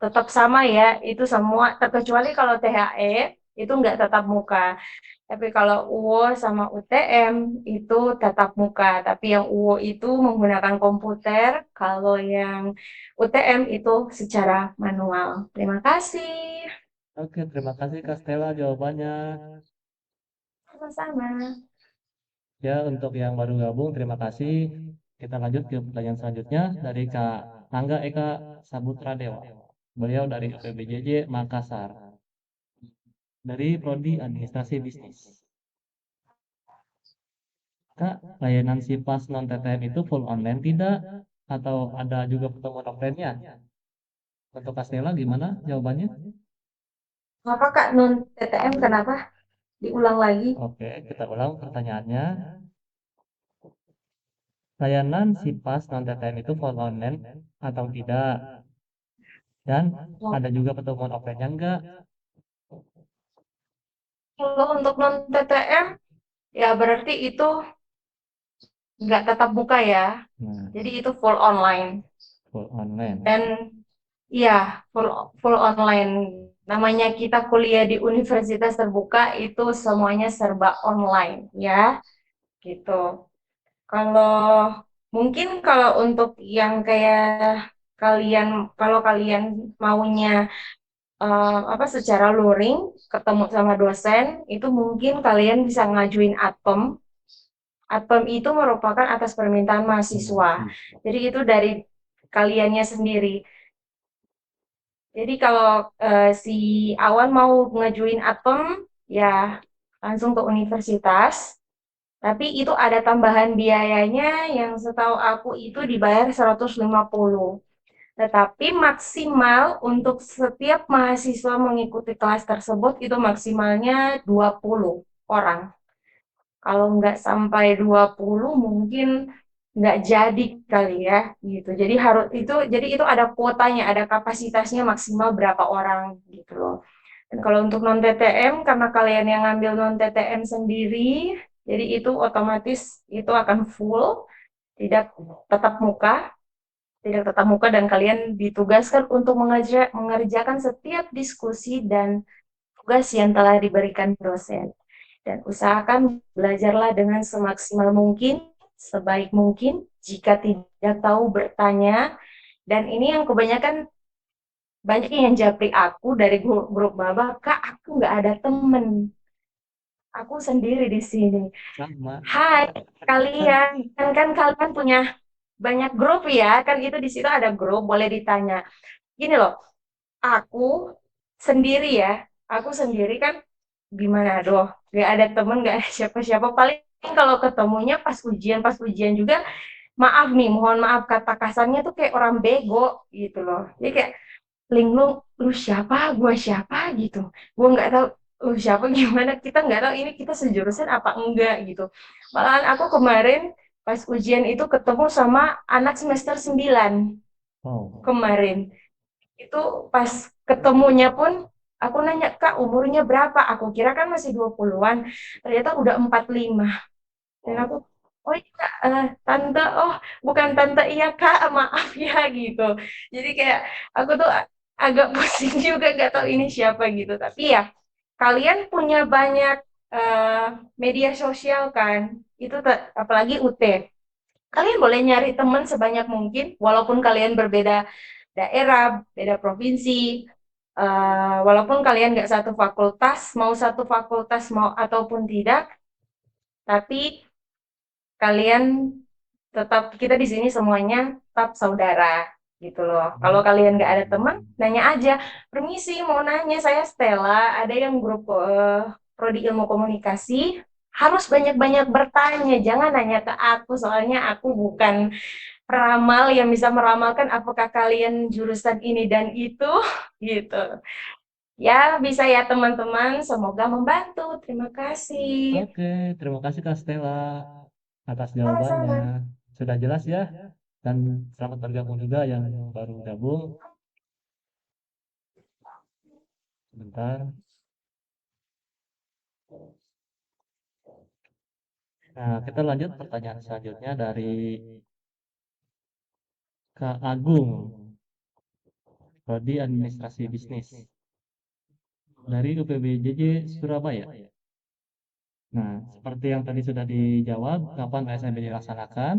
tetap sama ya, itu semua terkecuali kalau THE itu nggak tatap muka. Tapi kalau UO sama UTM itu tatap muka. Tapi yang UO itu menggunakan komputer, kalau yang UTM itu secara manual. Terima kasih. Oke, terima kasih Kak Stella jawabannya. Sama-sama. Ya, untuk yang baru gabung, terima kasih. Kita lanjut ke pertanyaan selanjutnya dari Kak Angga Eka Saputra Dewa. Beliau dari UPBJJ Makassar, dari Prodi Administrasi Bisnis. Kak, layanan SIPAS non-TTM itu full online tidak? Atau ada juga pertemuan offline-nya? Untuk Kak Stella gimana jawabannya? Kenapa Kak non TTM? Kenapa? Diulang lagi. Oke, kita ulang pertanyaannya. Layanan SIPAS non-TTM itu full online atau tidak? Dan ada juga pertemuan offline-nya enggak? Kalau untuk non TTM, ya berarti itu nggak tatap muka ya. Nah, Jadi itu full online. full online. Dan iya, full online. Namanya kita kuliah di universitas terbuka itu semuanya serba online ya, gitu. Kalau mungkin kalau untuk yang kayak kalian, kalau kalian maunya apa secara luring ketemu sama dosen, itu mungkin kalian bisa ngajuin ATPEM. ATPEM itu merupakan atas permintaan mahasiswa. Jadi itu dari kaliannya sendiri. Jadi kalau si Awan mau ngajuin ATPEM, ya langsung ke universitas. Tapi itu ada tambahan biayanya yang setahu aku itu dibayar 150. Tetapi maksimal untuk setiap mahasiswa mengikuti kelas tersebut itu maksimalnya 20 orang. Kalau nggak sampai 20 mungkin nggak jadi kali ya gitu. Jadi itu ada kuotanya, ada kapasitasnya maksimal berapa orang gitu loh. Dan kalau untuk non TTM karena kalian yang ngambil non TTM sendiri, jadi itu otomatis itu akan full, tidak tetap muka, tidak tetap muka dan kalian ditugaskan untuk mengerjakan setiap diskusi dan tugas yang telah diberikan dosen. Dan usahakan belajarlah dengan semaksimal mungkin, sebaik mungkin. Jika tidak tahu bertanya. Dan ini yang kebanyakan banyak yang japri aku dari grup maba, Kak, aku nggak ada temen. Aku sendiri di sini. Sama. Hai, kalian. Kan kalian punya banyak grup ya. Kan itu di situ ada grup, boleh ditanya. Gini loh, aku sendiri ya. Aku sendiri kan gimana doh, gak ada temen, gak ada siapa-siapa, paling kalau ketemunya pas ujian juga, maaf nih, mohon maaf kata kasarnya tuh kayak orang bego gitu loh. Jadi kayak lu siapa, gua siapa gitu, gua nggak tahu lu siapa, gimana kita nggak tahu ini kita sejurusan apa enggak gitu. Malahan aku kemarin pas ujian itu ketemu sama anak semester 9 Oh, kemarin. Itu pas ketemunya pun aku nanya, "Kak, umurnya berapa?" Aku kira kan masih 20-an, ternyata udah 45. Dan aku, "Oh iya, tante, oh bukan tante, iya Kak, maaf ya," gitu. Jadi kayak aku tuh agak pusing juga gak tahu ini siapa gitu. Tapi ya kalian punya banyak eh, media sosial kan, itu apalagi UT. Kalian boleh nyari teman sebanyak mungkin, walaupun kalian berbeda daerah, beda provinsi, walaupun kalian nggak satu fakultas, mau satu fakultas mau ataupun tidak, tapi kalian tetap, kita di sini semuanya tetap saudara gitu loh. Kalau kalian nggak ada teman, nanya aja, "Permisi, mau nanya, saya Stella, ada yang grup prodi ilmu komunikasi." Harus banyak-banyak bertanya, jangan nanya ke aku, soalnya aku bukan peramal yang bisa meramalkan apakah kalian jurusan ini dan itu gitu. Ya, bisa ya teman-teman, semoga membantu. Terima kasih. oke. Terima kasih Kak Stella atas jawabannya. Sama-sama. Sudah jelas ya. Dan selamat bergabung juga yang baru gabung. Sebentar. Nah, kita lanjut pertanyaan selanjutnya dari Kak Agung, Prodi Administrasi Bisnis dari UPBJJ Surabaya. Nah, seperti yang tadi sudah dijawab, kapan PSBB dilaksanakan?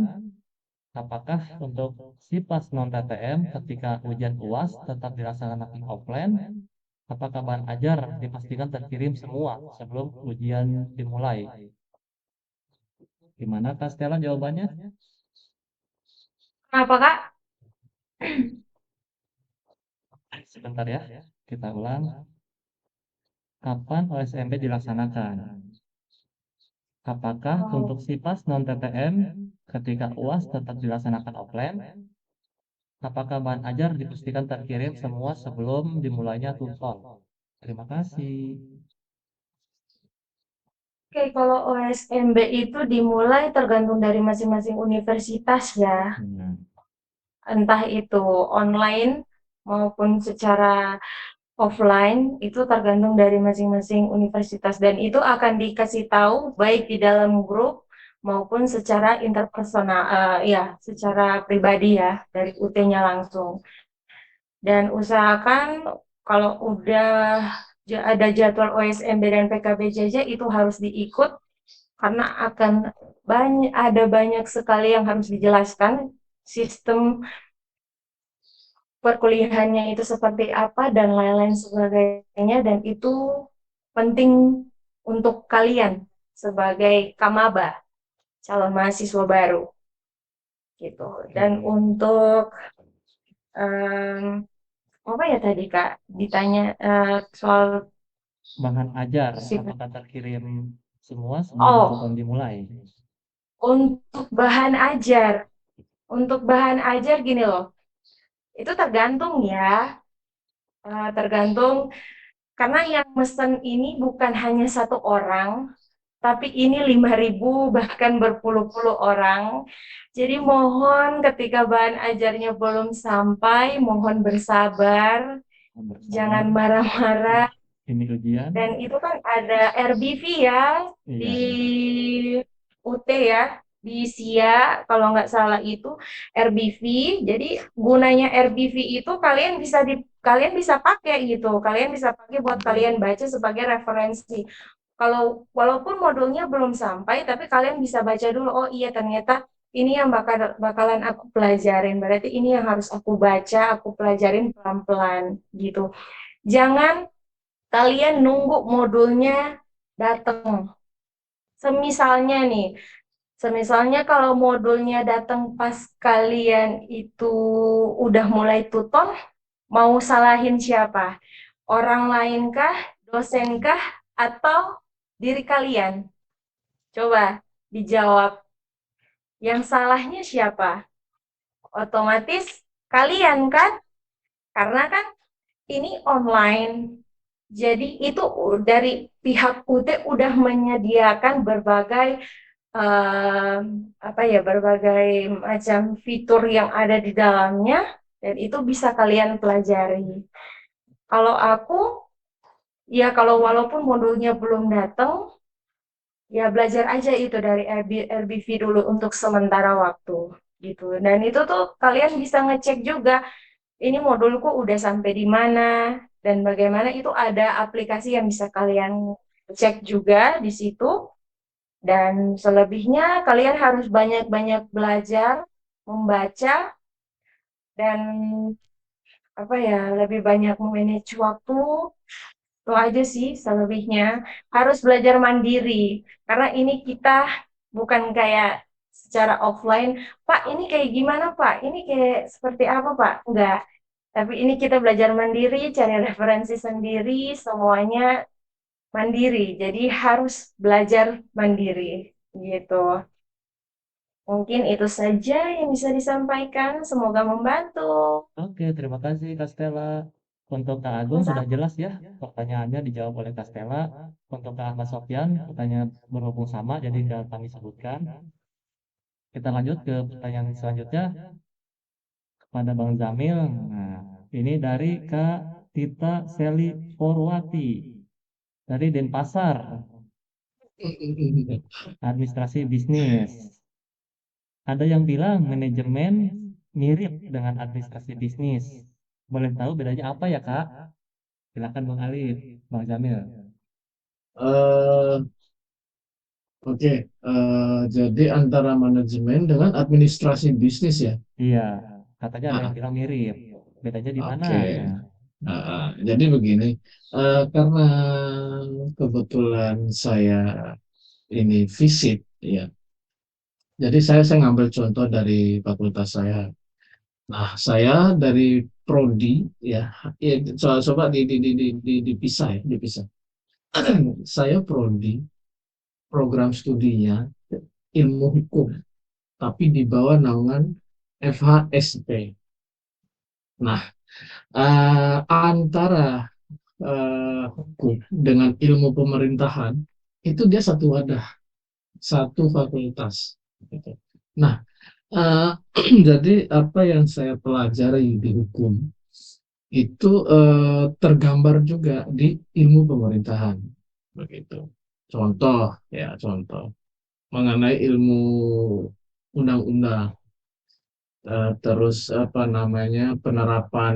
Apakah untuk SIPAS non-PTM ketika ujian UAS tetap dilaksanakan offline? Apakah bahan ajar dipastikan terkirim semua sebelum ujian dimulai? Gimana Kak Stella jawabannya? Kenapa, Kak? Sebentar ya, kita ulang. Kapan OSMB dilaksanakan? Apakah untuk Oh, SIPAS non-PTM ketika UAS tetap dilaksanakan offline? Apakah bahan ajar dipastikan terkirim semua sebelum dimulainya tutor? Terima kasih. oke, kalau OSMB itu dimulai tergantung dari masing-masing universitas ya. Hmm. Entah itu online maupun secara offline, itu tergantung dari masing-masing universitas. Dan itu akan dikasih tahu baik di dalam grup maupun secara interpersonal, ya, secara pribadi ya, dari UT-nya langsung. Dan usahakan kalau udah ada jadwal OSMB dan PKBJJ itu harus diikut karena akan ada banyak sekali yang harus dijelaskan sistem perkuliahannya itu seperti apa dan lain-lain sebagainya, dan itu penting untuk kalian sebagai kamaba, calon mahasiswa baru gitu. Dan Oke. untuk em, apa ya tadi Kak ditanya soal Bahan ajar, sifat. apakah terkirim semua sebelum Oh, tutor dimulai? untuk bahan ajar, untuk bahan ajar gini loh, itu tergantung ya, tergantung karena yang mesen ini bukan hanya satu orang, tapi ini 5.000 bahkan berpuluh-puluh orang. Jadi mohon ketika bahan ajarnya belum sampai, mohon bersabar, Bersabar. jangan marah-marah. Ini ujian. Dan itu kan ada RBV ya di Iya, iya. UT ya, di SIA kalau nggak salah itu RBV. Jadi gunanya RBV itu kalian bisa pakai gitu. Kalian bisa pakai buat kalian baca sebagai referensi. Kalau walaupun modulnya belum sampai, tapi kalian bisa baca dulu. Oh iya, ternyata ini yang bakalan aku pelajarin. Berarti ini yang harus aku baca, aku pelajarin pelan-pelan gitu. Jangan kalian nunggu modulnya datang. Semisalnya nih, semisalnya kalau modulnya datang pas kalian itu udah mulai tutor, mau salahin siapa? Orang lain kah, dosen kah, atau diri kalian? Coba dijawab. Yang salahnya siapa? Otomatis kalian kan? Karena kan ini online. Jadi itu dari pihak UT udah menyediakan berbagai apa ya, berbagai macam fitur yang ada di dalamnya, dan itu bisa kalian pelajari. Kalau aku, ya kalau walaupun modulnya belum datang, ya belajar aja itu dari RBV dulu untuk sementara waktu gitu. Dan itu tuh kalian bisa ngecek juga, ini modulku udah sampai di mana dan bagaimana, itu ada aplikasi yang bisa kalian cek juga di situ. Dan selebihnya kalian harus banyak-banyak belajar, membaca, dan apa ya, lebih banyak memanage waktu. Itu aja sih selebihnya. Harus belajar mandiri. Karena ini kita bukan kayak secara offline, Pak, ini kayak gimana, Pak? Ini kayak seperti apa, Pak? Enggak. Tapi ini kita belajar mandiri, cari referensi sendiri, semuanya mandiri. Jadi harus belajar mandiri gitu. Mungkin itu saja yang bisa disampaikan. Semoga membantu. Oke, terima kasih Kak Stella. Untuk Kak Agung sudah jelas ya, pertanyaannya dijawab oleh Kak Stella. Untuk Kak Ahmad Sofyan, pertanyaan berhubung sama, jadi tidak kami sebutkan. Kita lanjut ke pertanyaan selanjutnya kepada Bang Zamil. Nah, ini dari Kak Tita Seli Forwati dari Denpasar, administrasi bisnis. Ada yang bilang manajemen mirip dengan administrasi bisnis. Boleh tahu bedanya apa ya, Kak? Silakan Bang Alif, Bang Jamil. Eh, Oke, jadi antara manajemen dengan administrasi bisnis ya. Iya, katanya ada yang Ah, bilang mirip. Bedanya di mana? oke. Nah, Jadi begini, karena kebetulan saya ini visit, ya. Jadi saya ngambil contoh dari fakultas saya. Nah, saya dari prodi, ya, ya coba dipisah ya, dipisah. Saya prodi, program studinya ilmu hukum, tapi di bawah naungan FHSP. Nah, antara hukum dengan ilmu pemerintahan itu dia satu wadah, satu fakultas. Gitu. Nah, eh, jadi apa yang saya pelajari di hukum itu tergambar juga di ilmu pemerintahan. Begitu. Contoh, ya contoh mengenai ilmu undang-undang. Terus apa namanya penerapan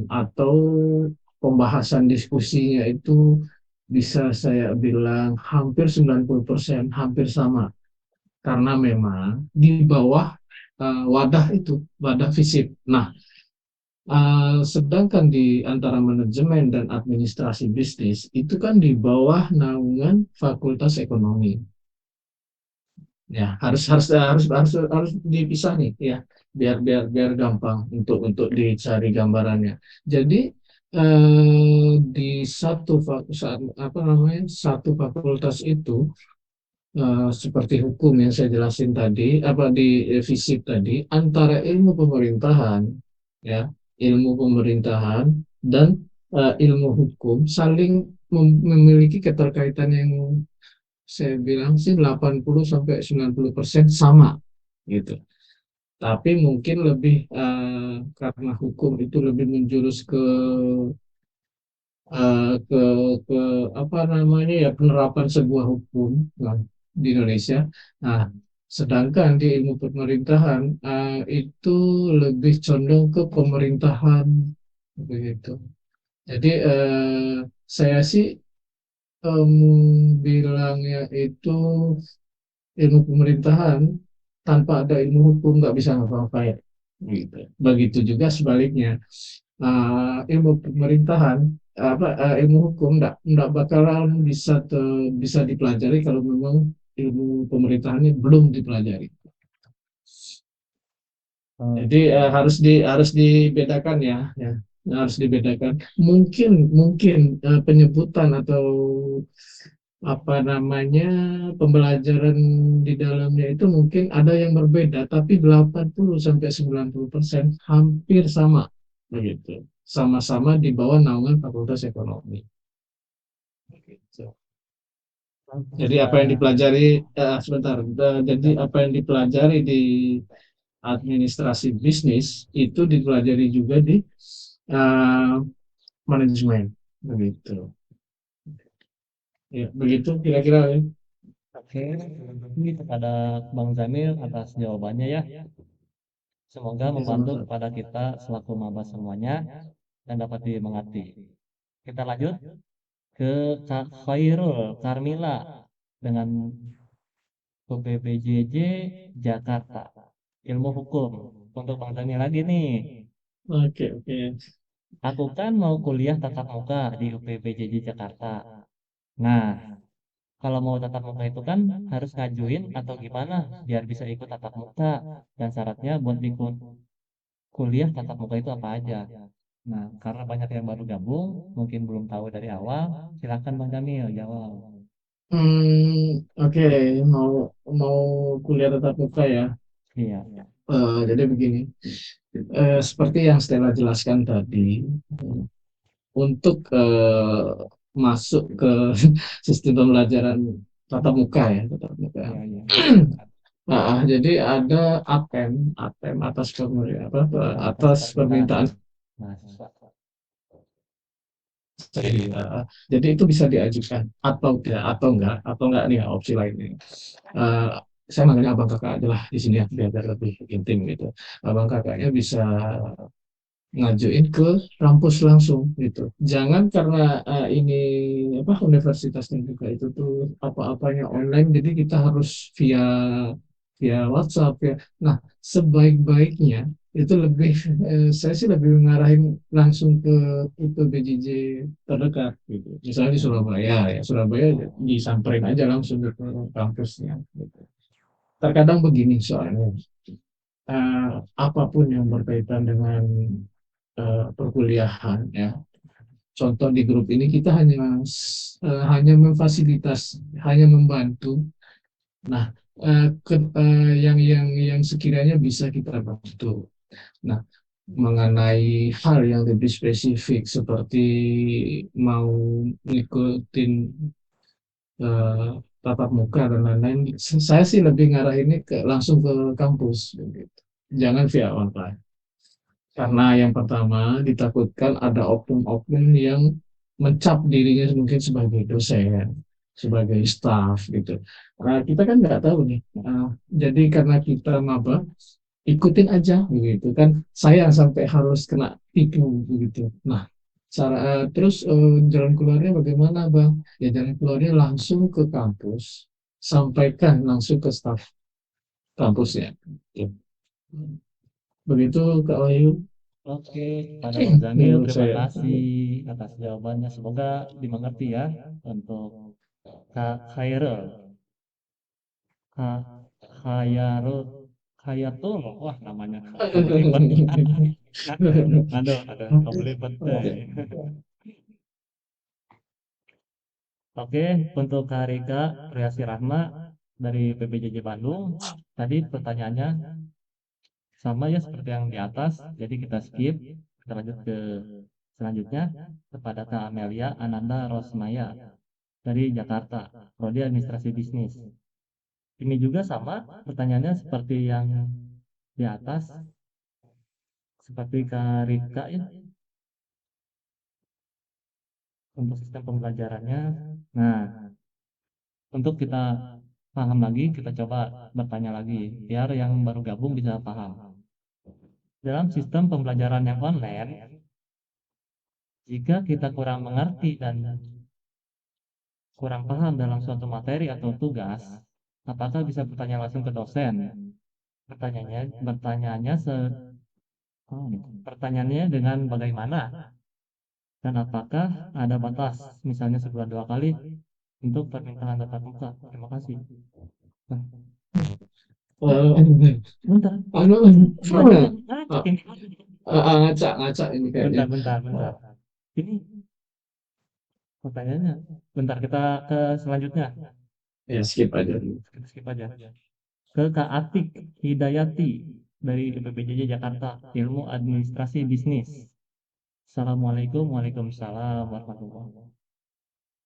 atau pembahasan diskusinya itu bisa saya bilang hampir 90% hampir sama karena memang di bawah wadah itu wadah FISIP. Nah, sedangkan di antara manajemen dan administrasi bisnis itu kan di bawah naungan Fakultas Ekonomi. Ya, harus dipisah nih ya, biar gampang untuk dicari gambarannya. Jadi di apa namanya satu fakultas itu seperti hukum yang saya jelasin tadi, apa di FISIP tadi, antara ilmu pemerintahan ya, ilmu pemerintahan dan ilmu hukum saling memiliki keterkaitan yang saya bilang sih 80 sampai 90% sama gitu. Tapi mungkin lebih karena hukum itu lebih menjurus ke ke apa namanya ya penerapan sebuah hukum nah, di Indonesia. Nah, sedangkan di ilmu pemerintahan itu lebih condong ke pemerintahan begitu. Jadi saya sih bilangnya itu ilmu pemerintahan tanpa ada ilmu hukum nggak bisa ngapa-ngapain gitu. Begitu juga sebaliknya. Ilmu pemerintahan ilmu hukum nggak bakalan bisa dipelajari kalau memang ilmu pemerintahannya belum dipelajari. Jadi harus dibedakan ya, ya harus dibedakan. Mungkin penyebutan atau apa namanya pembelajaran di dalamnya itu mungkin ada yang berbeda, tapi 80 sampai 90% hampir sama begitu. Sama-sama di bawah naungan Fakultas Ekonomi. Begitu. Jadi apa yang dipelajari sebentar. Jadi apa yang dipelajari di administrasi bisnis itu dipelajari juga di eh, manajemen, begitu. Ya, begitu kira-kira ya. Oke, ini kepada Bang Zamil atas jawabannya ya. Semoga Ya, membantu sama-sama. kepada kita selaku maba semuanya dan dapat dimengerti. Kita lanjut ke Kak Khairul Karmila dengan UPBJJ Jakarta. Ilmu hukum. Untuk Bang Zamil lagi nih. Oke, oke. Aku kan mau kuliah tatap muka di UPBJJ Jakarta. Nah, kalau mau tatap muka itu kan harus ngajuin atau gimana biar bisa ikut tatap muka dan syaratnya buat ikut kuliah tatap muka itu apa aja. Nah, karena banyak yang baru gabung, mungkin belum tahu dari awal, silakan Bang Jamil jawab. Oke, mau mau kuliah tatap muka ya. Iya. Jadi begini, seperti yang Stella jelaskan tadi, untuk masuk ke sistem pembelajaran tatap muka ya, tatap muka. Iya. Jadi ada APEM atas permintaan. Mahasiswa. Jadi itu bisa diajukan atau enggak nih opsi lainnya. Eh, saya manggilnya abang kakak aja lah di sini ya biar lebih intim gitu. Abang kakaknya bisa ngajuin ke kampus langsung gitu. Jangan karena ini universitasnya juga itu tuh apa-apanya online, jadi kita harus via via WhatsApp ya. Nah, sebaik-baiknya itu lebih saya sih lebih ngarahin langsung ke itu BJJ terdekat gitu. Misalnya di Surabaya ya, Surabaya disamperin aja langsung ke kampusnya gitu. Terkadang begini soalnya apapun yang berkaitan dengan perkuliahan ya. Contoh di grup ini kita hanya memfasilitas, hanya membantu. Nah, yang sekiranya bisa kita bantu. Nah, mengenai hal yang lebih spesifik seperti mau ngikutin eh, tatap muka dan lain-lain, saya sih lebih ngarahinnya langsung ke kampus, gitu. Jangan via online. Karena yang pertama ditakutkan ada oknum-oknum yang mencap dirinya mungkin sebagai dosen, sebagai staff gitu. Nah, kita kan nggak tahu nih. Jadi karena kita maba, ikutin aja gitu kan. Saya sampai harus kena tipu begitu. Nah, terus jalan keluarnya bagaimana, Bang? Ya jalan keluarnya langsung ke kampus, sampaikan langsung ke staf kampusnya. Begitu Kak Wahyu. Oke, pada Bang Zamil Menurut terima saya. kasih atas jawabannya. Semoga dimengerti ya untuk Kak Khairul. Kak Khayarul Khayatul, wah namanya belibet. Aduh, belibet. Oke, untuk Kak Rika Riasi Rahma dari PPJJ Bandung, tadi pertanyaannya sama ya seperti yang di atas, jadi kita skip, kita lanjut ke selanjutnya kepada Kak Amelia Ananda Rosmaya dari Jakarta, Prodi Administrasi Bisnis. Ini juga sama, pertanyaannya seperti yang di atas, seperti Kak Rika ya, untuk sistem pembelajarannya. Nah, untuk kita paham lagi, kita coba bertanya lagi, biar yang baru gabung bisa paham. Dalam sistem pembelajaran yang online, jika kita kurang mengerti dan kurang paham dalam suatu materi atau tugas, apakah bisa bertanya langsung ke dosen? Pertanyaannya dengan bagaimana? Dan apakah ada batas, misalnya sebulan 2 kali untuk permintaan tatap muka? Terima kasih. Nah, bentar, Anu, ngacak ini. ngaca ini kayaknya. Bentar. Ini pertanyaannya. Bentar, kita ke selanjutnya. Ya skip aja. Kita skip aja. Ke Kak Atik Hidayati dari BPJJ Jakarta, Ilmu Administrasi Bisnis. Assalamualaikum, waalaikumsalam warahmatullahi wabarakatuh.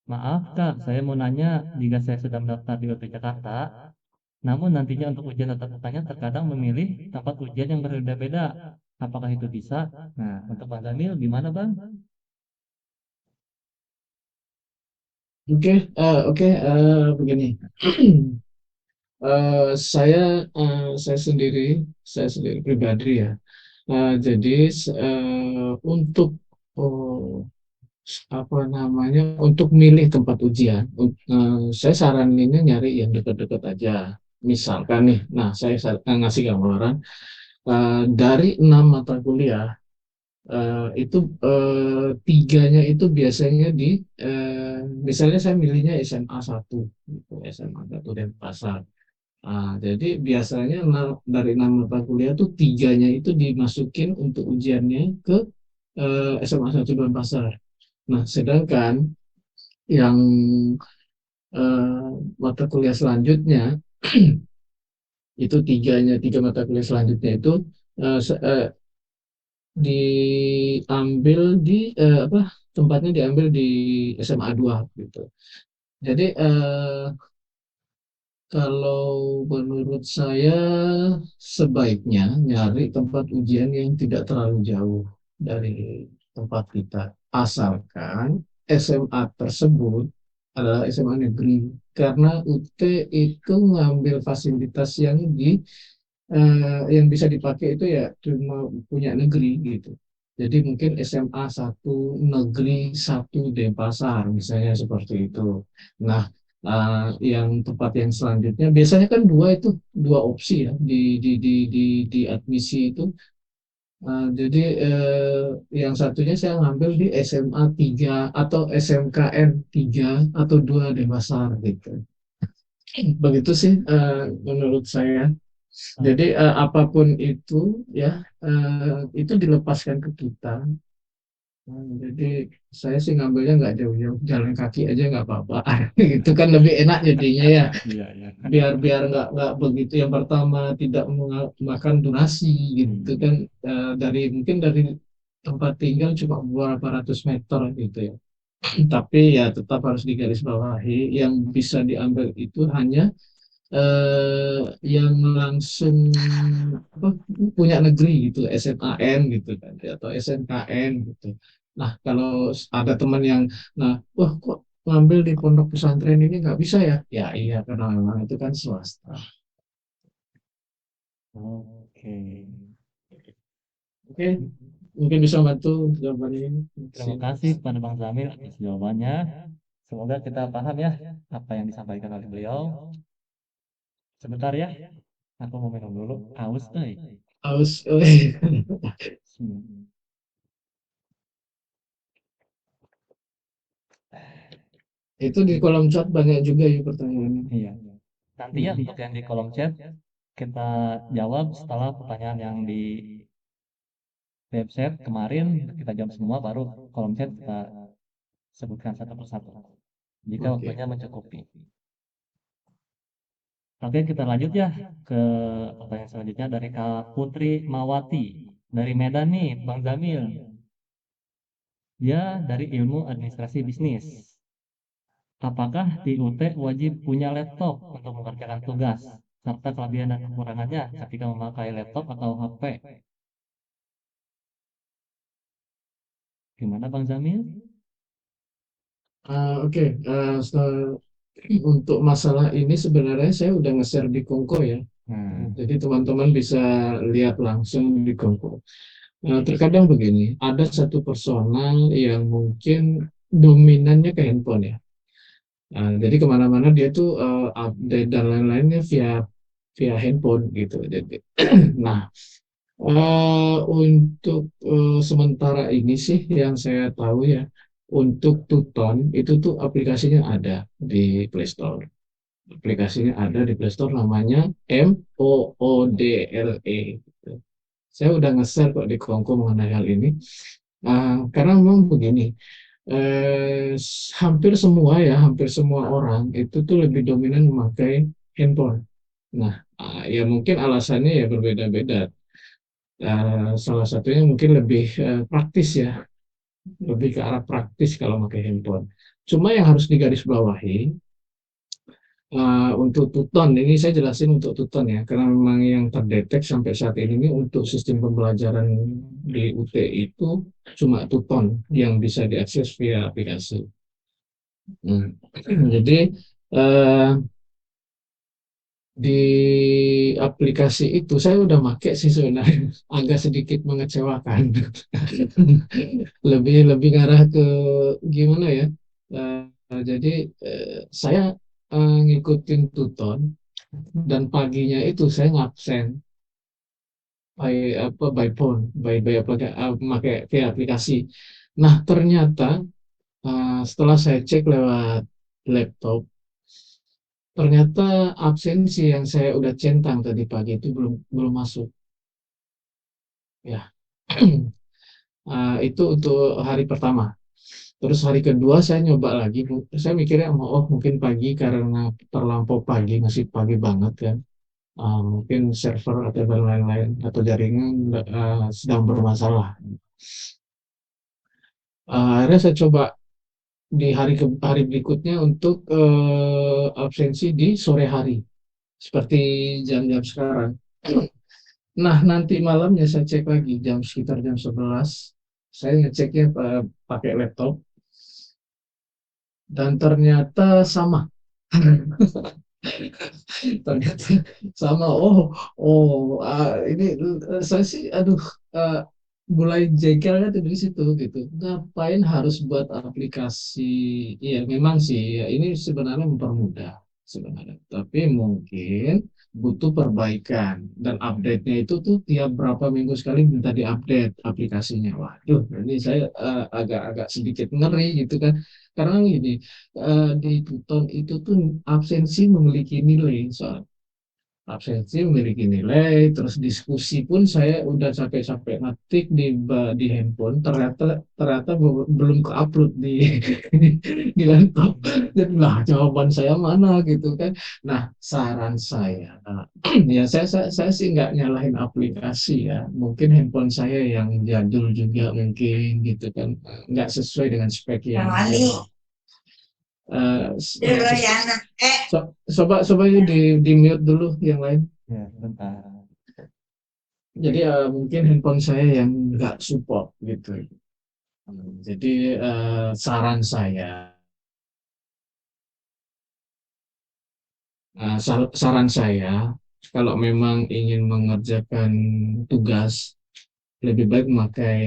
Maaf Kak, saya mau nanya, jika saya sudah mendaftar di UT Jakarta, namun nantinya untuk ujian tatap mukanya terkadang memilih tempat ujian yang berbeda-beda. Apakah itu bisa? Nah, untuk Bang Zamil gimana Bang? Oke, begini. Saya sendiri pribadi ya. Jadi untuk oh, apa namanya untuk milih tempat ujian, saya saraninnya nyari yang dekat-dekat aja. Misalkan nih, nah ngasih gambaran dari 6 mata kuliah itu tiganya itu biasanya misalnya saya milihnya SMA 1, gitu, SMA 1 Denpasar. Jadi biasanya dari 6 mata kuliah tuh tiganya itu dimasukin untuk ujiannya ke SMA 1 Denpasar. Nah, sedangkan yang mata kuliah selanjutnya itu tiga mata kuliah selanjutnya itu eh, se- eh, diambil apa tempatnya diambil di SMA 2 gitu. Jadi kalau menurut saya sebaiknya nyari tempat ujian yang tidak terlalu jauh dari tempat kita, asalkan SMA tersebut adalah SMA negeri, karena UT itu ngambil fasilitas yang bisa dipakai itu ya cuma punya negeri gitu. Jadi mungkin SMA 1 negeri 1 Denpasar misalnya seperti itu. Nah, yang tempat yang selanjutnya biasanya kan dua opsi ya di admisi itu. Jadi yang satunya saya ngambil di SMA 3 atau SMKN 3 atau 2 Denpasar gitu. Begitu sih menurut saya. Jadi apapun itu ya itu dilepaskan ke kita. Jadi saya sih ngambilnya nggak jauh-jauh, jalan kaki aja nggak apa-apa. Itu kan lebih enak jadinya ya. Iya, iya. Biar nggak begitu. Yang pertama tidak memakan durasi gitu kan mungkin dari tempat tinggal cuma beberapa ratus meter gitu ya. Tapi ya tetap harus digarisbawahi yang bisa diambil itu hanya yang langsung apa, punya negeri gitu, SMAN gitu kan, atau SNKN gitu. Nah, kalau ada teman yang, nah, wah kok ngambil di pondok pesantren ini nggak bisa ya? Ya iya, karena memang itu kan swasta. Oke. Oke, mungkin bisa bantu jawabannya ini. Terima kasih kepada Bang Zamil atas jawabannya. Semoga kita paham ya apa yang disampaikan oleh beliau. Sebentar ya, aku mau minum dulu. Aus, Harus, Hmm. itu di kolom chat banyak juga ya pertanyaannya. Iya. Nanti ya untuk yang di kolom chat kita jawab setelah pertanyaan yang di website kemarin kita jawab semua, baru kolom chat kita sebutkan satu persatu jika Oke. waktunya mencukupi. Oke, kita lanjut ya ke pertanyaan selanjutnya dari Kak Putri Mawati dari Medan nih, Bang Zamil. Dia dari ilmu administrasi bisnis. Apakah di UT wajib punya laptop untuk mengerjakan tugas, serta kelebihan dan kekurangannya ketika memakai laptop atau HP? Gimana Bang Zamil? Oke, untuk masalah ini sebenarnya saya udah nge-share di Kongko ya. Nah, Jadi teman-teman bisa lihat langsung di Kongko. Terkadang begini, ada satu personal yang mungkin dominannya ke handphone ya. Jadi kemana-mana dia tuh update dan lain-lainnya via via handphone gitu. Jadi, nah untuk sementara ini sih yang saya tahu ya, untuk Tuton itu tuh aplikasinya ada di Play Store. Aplikasinya ada di Play Store namanya Moodle. Gitu. Saya udah nge-share kok di Kongko mengenai hal ini. Karena memang begini, hampir semua orang itu tuh lebih dominan memakai handphone. Nah, ya mungkin alasannya ya berbeda-beda. Salah satunya mungkin lebih praktis ya. lebih ke arah praktis kalau pakai handphone. Cuma yang harus digarisbawahi, untuk Tuton ini saya jelasin untuk Tuton ya, karena memang yang terdetek sampai saat ini untuk sistem pembelajaran di UT itu cuma Tuton yang bisa diakses via aplikasi. Hmm. Jadi eh, di aplikasi itu saya udah make sih sebenarnya, agak sedikit mengecewakan. Lebih lebih ngarah ke gimana ya? Jadi saya ngikutin Tuton dan paginya itu saya ngabsen by phone, by pakai via aplikasi. Nah ternyata setelah saya cek lewat laptop, ternyata absensi yang saya udah centang tadi pagi itu belum belum masuk. Ya, itu untuk hari pertama. Terus hari kedua saya nyoba lagi. Saya mikirnya, oh mungkin pagi karena terlampau pagi, masih pagi banget kan. Mungkin server atau dan lain-lain atau jaringan sedang bermasalah. Akhirnya saya coba di hari berikutnya untuk absensi di sore hari, seperti jam-jam sekarang. Nah, nanti malamnya saya cek lagi sekitar jam 11. Saya ngeceknya pakai laptop dan ternyata sama. Ternyata sama. Ini saya sih, aduh, uh, mulai jengkelnya tuh dari situ gitu. Ngapain harus buat aplikasi? Iya, memang sih, ya, ini sebenarnya mempermudah sebenarnya. Tapi mungkin butuh perbaikan dan update-nya itu tuh tiap berapa minggu sekali minta diupdate aplikasinya. Waduh, ini saya agak-agak sedikit ngeri gitu kan. Karena gini, di Python itu tuh absensi memiliki nilai, soal absensi memiliki nilai, terus diskusi pun saya udah capek-capek ngetik di handphone, ternyata ternyata belum ke-upload di di laptop. Dan lah jawaban saya mana gitu kan. Nah, saran saya, ya saya sih nggak nyalahin aplikasi ya. Mungkin handphone saya yang jadul juga mungkin gitu kan, nggak sesuai dengan spek yang Eh, coba yuk di mute dulu yang lain. Ya, bentar. Jadi mungkin handphone saya yang nggak support gitu. Jadi saran saya, saran saya, kalau memang ingin mengerjakan tugas, lebih baik memakai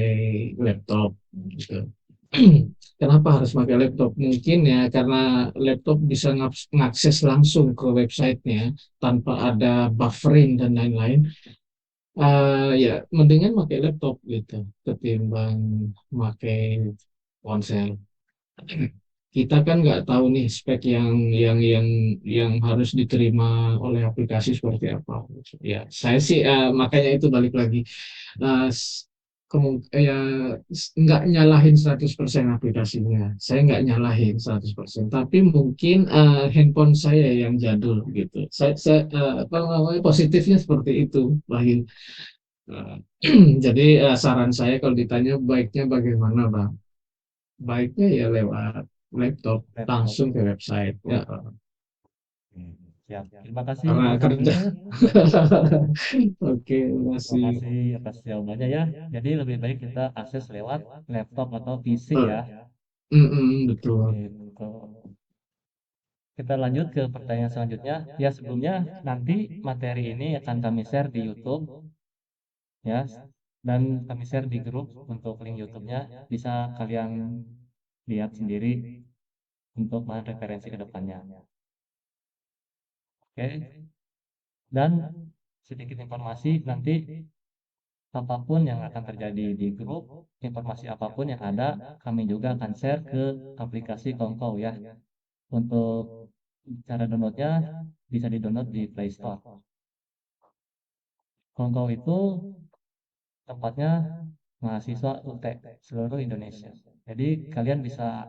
laptop gitu. Kenapa harus pakai laptop? Mungkin ya karena laptop bisa ngakses langsung ke websitenya tanpa ada buffering dan lain-lain. Ya, mendingan pakai laptop gitu ketimbang pakai ponsel. Kita kan nggak tahu nih spek yang harus diterima oleh aplikasi seperti apa. Ya, saya sih makanya itu balik lagi. Nah, ya nggak nyalahin 100% aplikasinya. Saya nggak nyalahin 100%. Tapi mungkin handphone saya yang jadul gitu. Apa namanya, positifnya seperti itu, Bahin. Nah, jadi saran saya kalau ditanya baiknya bagaimana, Bang? Baiknya ya lewat laptop Laptop. langsung ke website ya. Siap. Terima kasih Karena Bang kerja. Hamil. Oke, Terima masih. kasih atas jawabannya ya. Jadi lebih baik kita akses lewat laptop atau PC ya. Betul. Gitu. Kita lanjut ke pertanyaan selanjutnya. Ya, sebelumnya nanti materi ini akan kami share di YouTube ya, dan kami share di grup untuk link YouTube-nya. Bisa kalian lihat sendiri untuk bahan referensi ke depannya. Oke. Dan sedikit informasi nanti apapun yang akan terjadi di grup, informasi apapun yang ada, kami juga akan share ke aplikasi Kongkow ya. Untuk cara downloadnya bisa di-download di Play Store. Kongkow itu tempatnya mahasiswa UT seluruh Indonesia. Jadi kalian bisa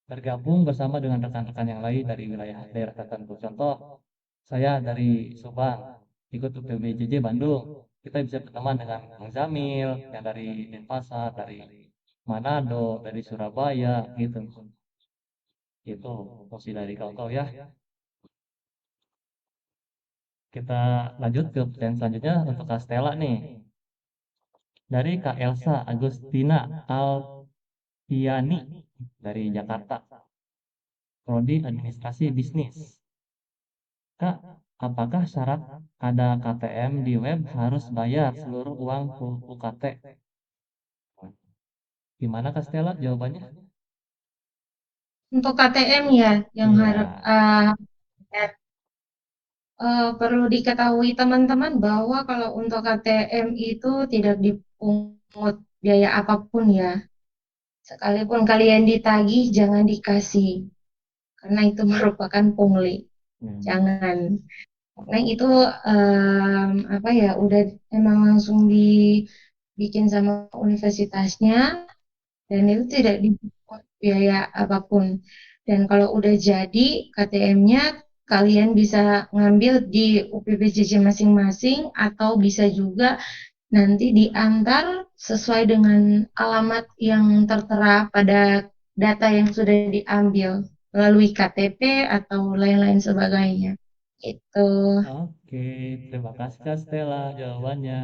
bergabung bersama dengan rekan-rekan yang lain dari wilayah daerah tertentu. Contoh, saya dari Subang, ikut UPBJJ Bandung. Kita bisa berteman dengan Bang Zamil, yang dari Denpasar, dari Manado, dari Surabaya gitu. Itu opsi dari kau ya. Kita lanjut ke pertanyaan selanjutnya untuk Kak Stella nih. Dari Kak Elsa Agustina Alfiani dari Jakarta. Prodi Administrasi Bisnis. Kak, apakah syarat ada KTM di web harus bayar seluruh uang UKT? Gimana Kak Stella jawabannya? Untuk KTM ya, yang Iya, harus perlu diketahui teman-teman bahwa kalau untuk KTM itu tidak dipungut biaya apapun ya. Sekalipun kalian ditagih, jangan dikasih. Karena itu merupakan pungli. Jangan. Karena itu apa ya, udah emang langsung dibikin sama universitasnya dan itu tidak dipungut biaya apapun. Dan kalau udah jadi KTM-nya, kalian bisa ngambil di UPBJJ masing-masing atau bisa juga nanti diantar sesuai dengan alamat yang tertera pada data yang sudah diambil melalui KTP atau lain-lain sebagainya. Itu. oke. Terima kasih Kak Stella jawabannya.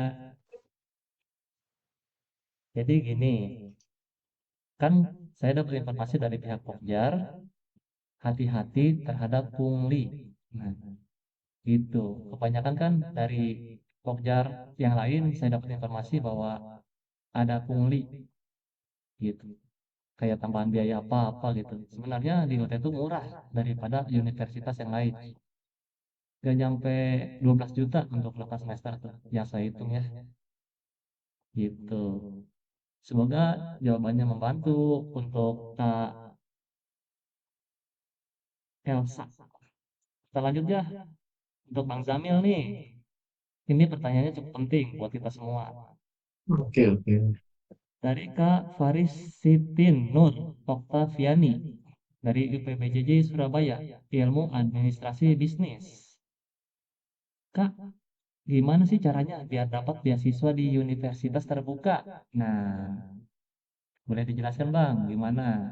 Jadi gini, kan saya dapat informasi dari pihak Pokjar, hati-hati terhadap pungli. Nah, gitu. Kebanyakan kan dari Pokjar yang lain saya dapat informasi bahwa ada pungli gitu. Kayak tambahan biaya apa-apa gitu. Sebenarnya di UT itu murah daripada universitas yang lain. Gak nyampe 12 juta untuk 8 semester tuh yang saya hitung ya. Gitu. Semoga jawabannya membantu untuk Kak Elsa. Kita lanjut ya untuk Bang Zamil nih. Ini pertanyaannya cukup penting buat kita semua. Oke, oke. Dari Kak Faris Sitin Nur Oktaviani dari UPBJJ Surabaya, Ilmu Administrasi Bisnis. Kak, gimana sih caranya biar dapat beasiswa di universitas terbuka? Nah, boleh dijelaskan Bang, gimana?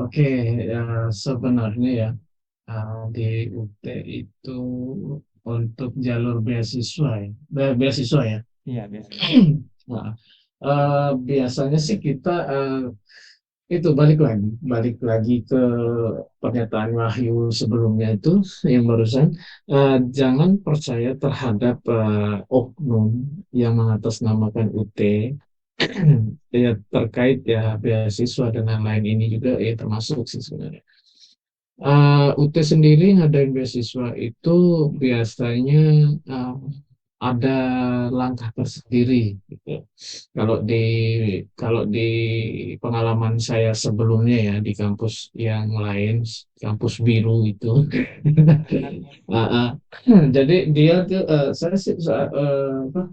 Oke, ya, sebenarnya ya di UT itu untuk jalur beasiswa ya, beasiswa ya. Iya, beasiswa. Nah, biasanya sih kita itu balik lagi ke pernyataan Wahyu sebelumnya itu yang barusan, jangan percaya terhadap oknum yang mengatasnamakan UT ya terkait ya beasiswa dan lain-lain ini juga ya termasuk sih sebenarnya. UT sendiri ngadain beasiswa itu biasanya uh, ada langkah tersendiri gitu. Kalau di kalau di pengalaman saya sebelumnya ya di kampus yang lain, kampus biru itu, Ah, ah. Jadi dia tuh saya sih apa,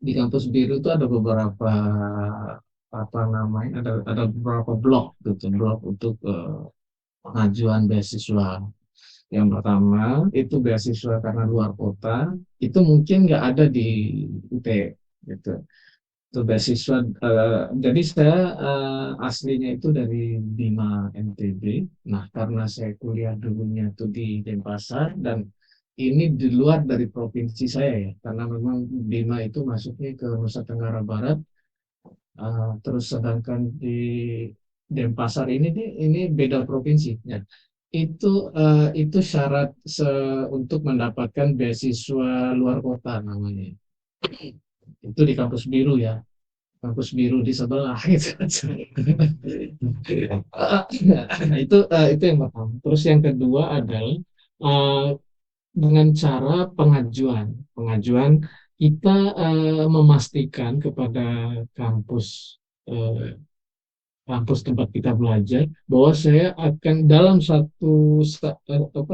di kampus biru itu ada beberapa apa namanya ada beberapa blok gitu blok untuk pengajuan beasiswa. Yang pertama itu beasiswa karena luar kota, itu mungkin nggak ada di UT gitu. Itu beasiswa, jadi saya aslinya itu dari Bima NTB. Nah, karena saya kuliah dulunya itu di Denpasar dan ini di luar dari provinsi saya ya, karena memang Bima itu masuknya ke Nusa Tenggara Barat. Terus sedangkan di Denpasar ini beda provinsi ya. Itu syarat untuk mendapatkan beasiswa luar kota namanya. Itu di kampus biru ya, kampus biru di sebelah gitu. Itu yang pertama. Terus yang kedua adalah eh, dengan cara pengajuan. Pengajuan kita memastikan kepada kampus eh, kampus tempat kita belajar bahwa saya akan dalam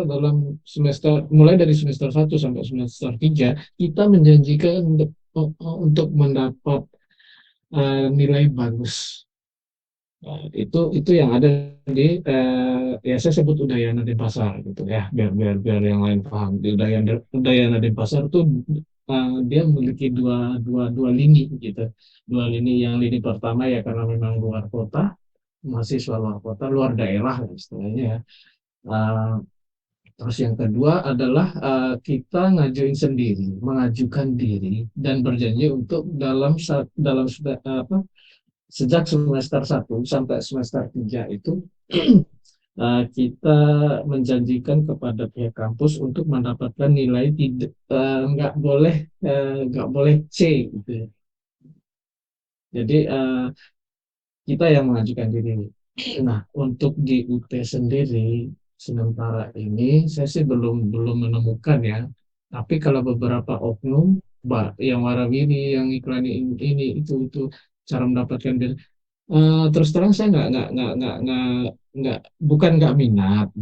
dalam semester mulai dari semester 1 sampai semester 3 kita menjanjikan untuk mendapat nilai bagus. Itu yang ada di ya saya sebut Udayana Denpasar gitu ya biar biar biar yang lain paham. Di Udayana Denpasar tuh dia memiliki dua lini gitu. Dua lini, yang lini pertama ya karena memang luar kota, mahasiswa luar kota, luar daerah lah istilahnya ya. Eh, Terus yang kedua adalah kita mengajukan diri dan berjanji untuk sejak semester 1 sampai semester 3 itu kita menjanjikan kepada pihak kampus untuk mendapatkan nilai tidak nggak boleh C gitu ya. Jadi kita yang mengajukan diri. Nah, untuk di UT sendiri sementara ini saya sih belum belum menemukan ya. Tapi kalau beberapa oknum yang warawiri, yang iklan ini itu cara mendapatkan diri. Terus terang saya nggak bukan nggak minat,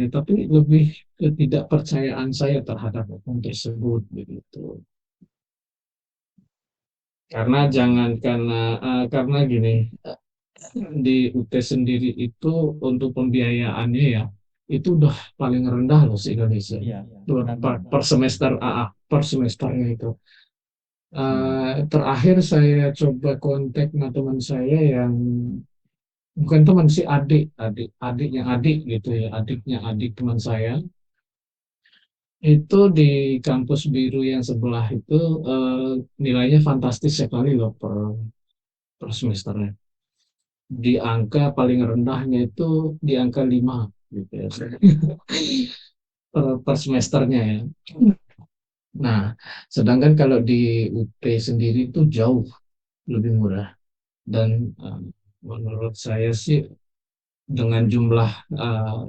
tapi lebih ketidakpercayaan saya terhadap oknum tersebut begitu. Karena gini, di UT sendiri itu untuk pembiayaannya ya itu udah paling rendah loh se Indonesia. Iya, Per semester per semesternya itu. Terakhir saya coba kontak sama teman saya yang bukan teman sih, adiknya gitu ya, adiknya adik teman saya itu di kampus biru yang sebelah itu nilainya fantastis sekali loh per semesternya. Di angka paling rendahnya itu di angka 5 gitu ya. Per semesternya ya. Nah, sedangkan kalau di UT sendiri itu jauh lebih murah. Dan menurut saya sih dengan jumlah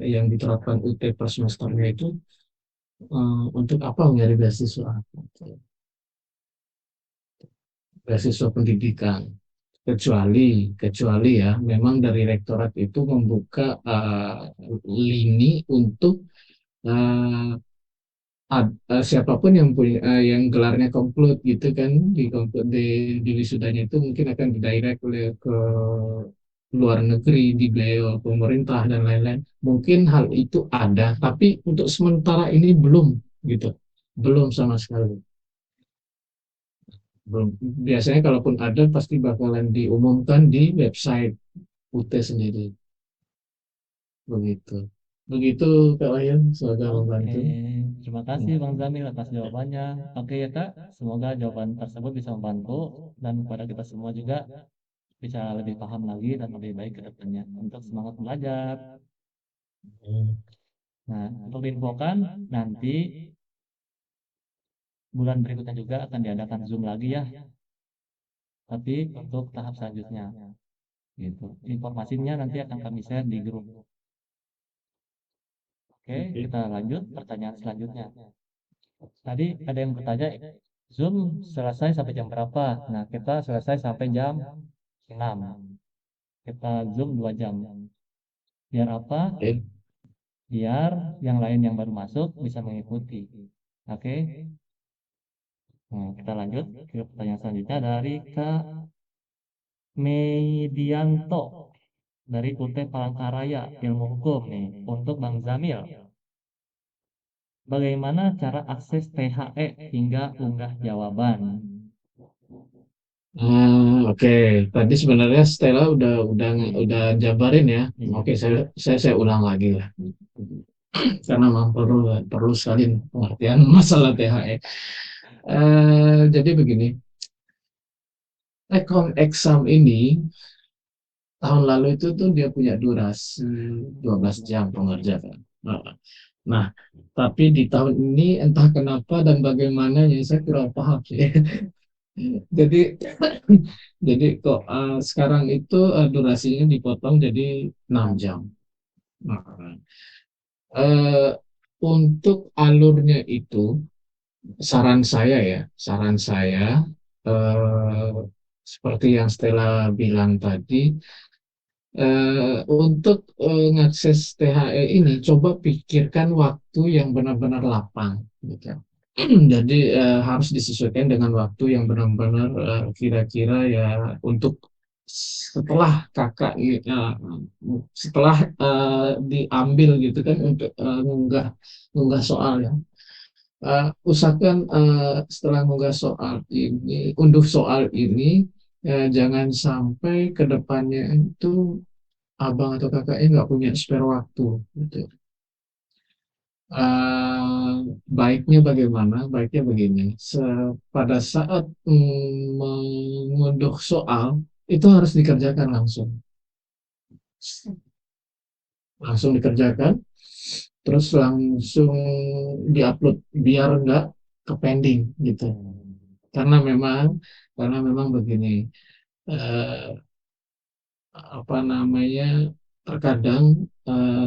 yang diterapkan UT per semesternya itu untuk apa nyari beasiswa pendidikan, kecuali ya memang dari rektorat itu membuka lini untuk uh, siapapun yang punya yang gelarnya komplut gitu kan, di wisudanya itu mungkin akan didirect ke luar negeri, dibiayai oleh pemerintah dan lain-lain. Mungkin hal itu ada, tapi untuk sementara ini belum gitu, belum sama sekali. Belum. Biasanya kalaupun ada pasti bakalan diumumkan di website UT sendiri. Begitu. Begitu Kak Wayan, semoga Oke, membantu. terima kasih Bang Zamil atas jawabannya. Oke ya Kak, semoga jawaban tersebut bisa membantu dan kepada kita semua juga bisa lebih paham lagi dan lebih baik ke depannya untuk semangat belajar. Nah, untuk diinfokan nanti bulan berikutnya juga akan diadakan Zoom lagi ya, tapi untuk tahap selanjutnya gitu. Informasinya nanti akan kami share di grup. Oke, kita lanjut pertanyaan selanjutnya. Tadi ada yang bertanya, Zoom selesai sampai jam berapa? Nah, kita selesai sampai jam 6. Kita Zoom 2 jam. Biar apa? Oke. Biar yang lain yang baru masuk bisa mengikuti. Oke. Nah, kita lanjut ke pertanyaan selanjutnya dari Kak Medianto dari UT Palangkaraya Ilmu Hukum nih untuk Bang Zamil. Bagaimana cara akses THE hingga unggah jawaban? Oke. Tadi sebenarnya Stella udah jabarin ya. Iya. Oke, saya ulang lagi lah. Karena memang perlu sekali pengertian masalah THE. Jadi begini, ekon exam ini tahun lalu itu tuh dia punya durasi 12 jam pengerjaan. Nah, tapi di tahun ini entah kenapa dan bagaimana ya saya kurang paham sih. Jadi jadi kok sekarang itu durasinya dipotong jadi 6 jam. Nah, eh, untuk alurnya itu saran saya eh, seperti yang Stella bilang tadi, untuk ngakses THE ini coba pikirkan waktu yang benar-benar lapang gitu. Jadi harus disesuaikan dengan waktu yang benar-benar kira-kira ya untuk setelah setelah diambil gitu kan untuk ngunggah soal ya. usahakan setelah unduh soal ini, jangan sampai ke depannya itu abang atau kakaknya nggak punya spare waktu gitu. Eh, Baiknya bagaimana? Baiknya begini, pada saat mengunduh soal itu harus dikerjakan langsung dikerjakan, terus langsung diupload biar nggak ke pending gitu. Karena memang begini, eh, apa namanya, terkadang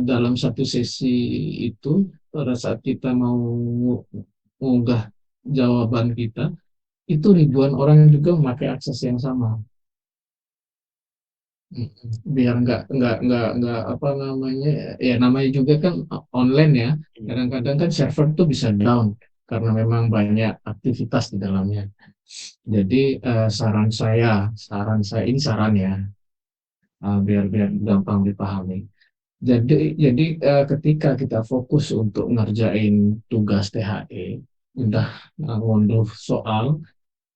dalam satu sesi itu pada saat kita mau mengunggah jawaban kita itu ribuan orang juga memakai akses yang sama. Biar nggak apa namanya, ya namanya juga kan online ya, kadang-kadang kan server tuh bisa down karena memang banyak aktivitas di dalamnya. Jadi saran saya ini saran ya, biar biar gampang dipahami. Jadi ketika kita fokus untuk ngerjain tugas THE, udah ngunduh soal,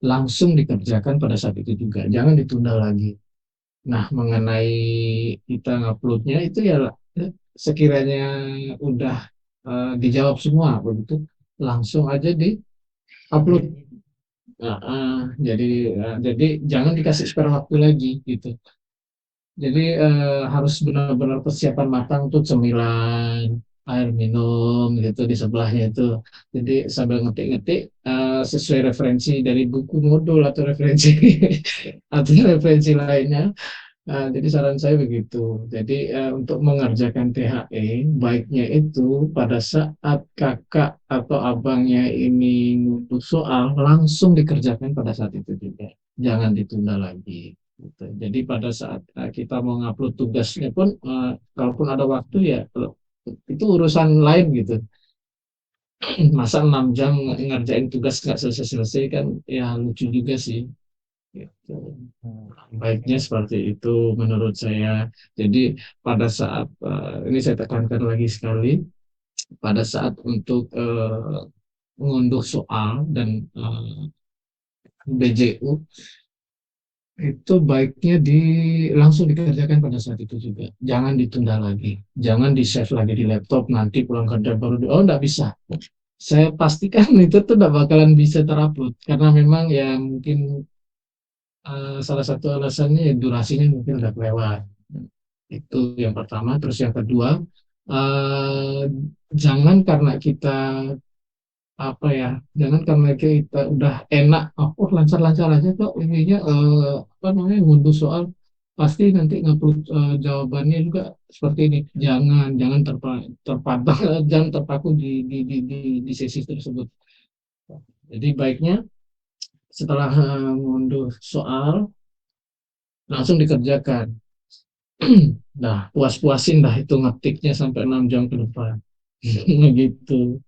langsung dikerjakan pada saat itu juga, jangan ditunda lagi. Nah, mengenai kita nguploadnya itu ya, sekiranya udah dijawab semua begitu, langsung aja di upload. Nah, jadi jangan dikasih spare waktu lagi gitu. Jadi harus benar-benar persiapan matang tuh, cemilan, air minum gitu di sebelahnya itu. Jadi sambil ngetik-ngetik sesuai referensi dari buku modul atau referensi atau referensi lainnya. Jadi saran saya begitu. Jadi untuk mengerjakan THE, baiknya itu pada saat kakak atau abangnya ini ngumpul soal, langsung dikerjakan pada saat itu juga. Jangan ditunda lagi. Gitu. Jadi pada saat kita mau ngupload tugasnya pun, kalaupun ada waktu ya, itu urusan lain gitu. Masa 6 jam ngerjain tugas nggak selesai-selesai kan, ya lucu juga sih. Gitu. Baiknya seperti itu menurut saya. Jadi pada saat ini saya tekankan lagi sekali, pada saat untuk mengunduh soal dan BJU itu baiknya langsung dikerjakan pada saat itu juga. Jangan ditunda lagi. Jangan di save lagi di laptop, nanti pulang kerja baru oh enggak bisa. Saya pastikan itu tuh enggak bakalan bisa terupload karena memang ya mungkin salah satu alasannya ya durasinya mungkin udah kelewat. Itu yang pertama. Terus yang kedua, eh, jangan karena kita apa ya, jangan karena kita udah enak, oh lancar-lancar aja kok ininya, apa namanya, ngunduh soal pasti nanti ngupload jawabannya juga seperti ini. Jangan terpaku jangan terpaku di sesi tersebut. Jadi baiknya setelah ngunduh soal langsung dikerjakan. Nah, puas-puasin dah itu ngetiknya sampai 6 jam ke depan. Begitu.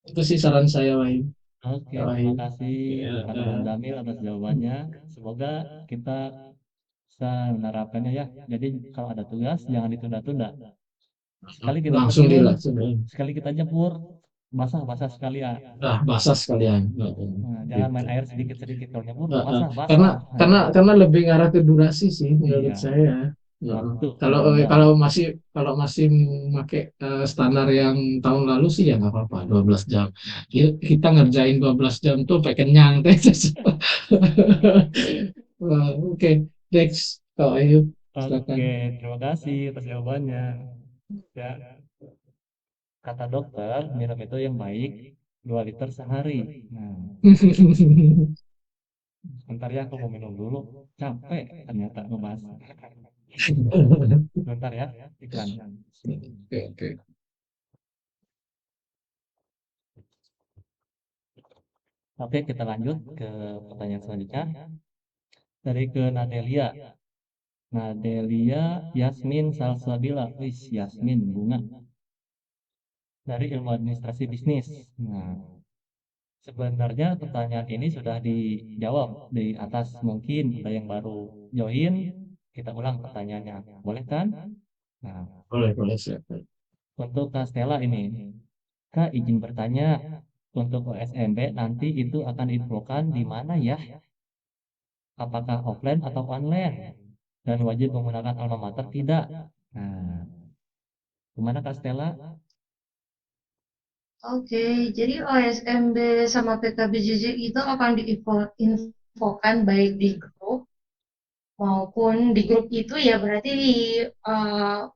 Itu sih saran saya, Wahyu. Oke, Ya, terima Wahyu. kasih Ya, kepada Bang Damil atas jawabannya. Semoga kita bisa menerapkannya ya. Jadi kalau ada tugas jangan ditunda-tunda. Sekali kita langsung kerjain, dilaksanakan. sekali kita nyebur, basah-basah sekali ya. Nah, basah sekalian. Nah, jangan Gitu. main air sedikit-sedikit kalau nyebur, Nah, karena basah-basah. karena lebih ngarah ke durasi sih menurut Iya, saya. waktu Kalau terbuang. kalau masih memakai standar yang tahun lalu sih ya nggak apa-apa, 12 jam. Kita ngerjain 12 jam tuh sampai kenyang. Oke, next. Kak Ayu, silakan. Oke, terima kasih atas jawabannya. Ya, kata dokter, minum itu yang baik 2 liter sehari. Nah, sebentar ya, aku mau minum dulu. Capek ternyata ngebahas. Sebentar ya, iklan. Oke, oke. Oke, kita lanjut ke pertanyaan selanjutnya. Dari ke Nadelia. Nadelia Yasmin Salsabila. Wis, Yasmin, bunga. Dari ilmu administrasi bisnis. Nah, sebenarnya pertanyaan ini sudah dijawab di atas. Mungkin ada yang baru join, kita ulang pertanyaannya. Boleh kan? Nah, Boleh, boleh, silakan. untuk Kak Stella ini. Kak, izin bertanya, untuk OSMB nanti itu akan diinfokan di mana ya? Apakah offline atau online? Dan wajib menggunakan alma mater tidak? Nah, gimana Kak Stella? Oke, jadi OSMB sama PKBJJ itu akan diinfokan baik di grup maupun di grup itu ya berarti di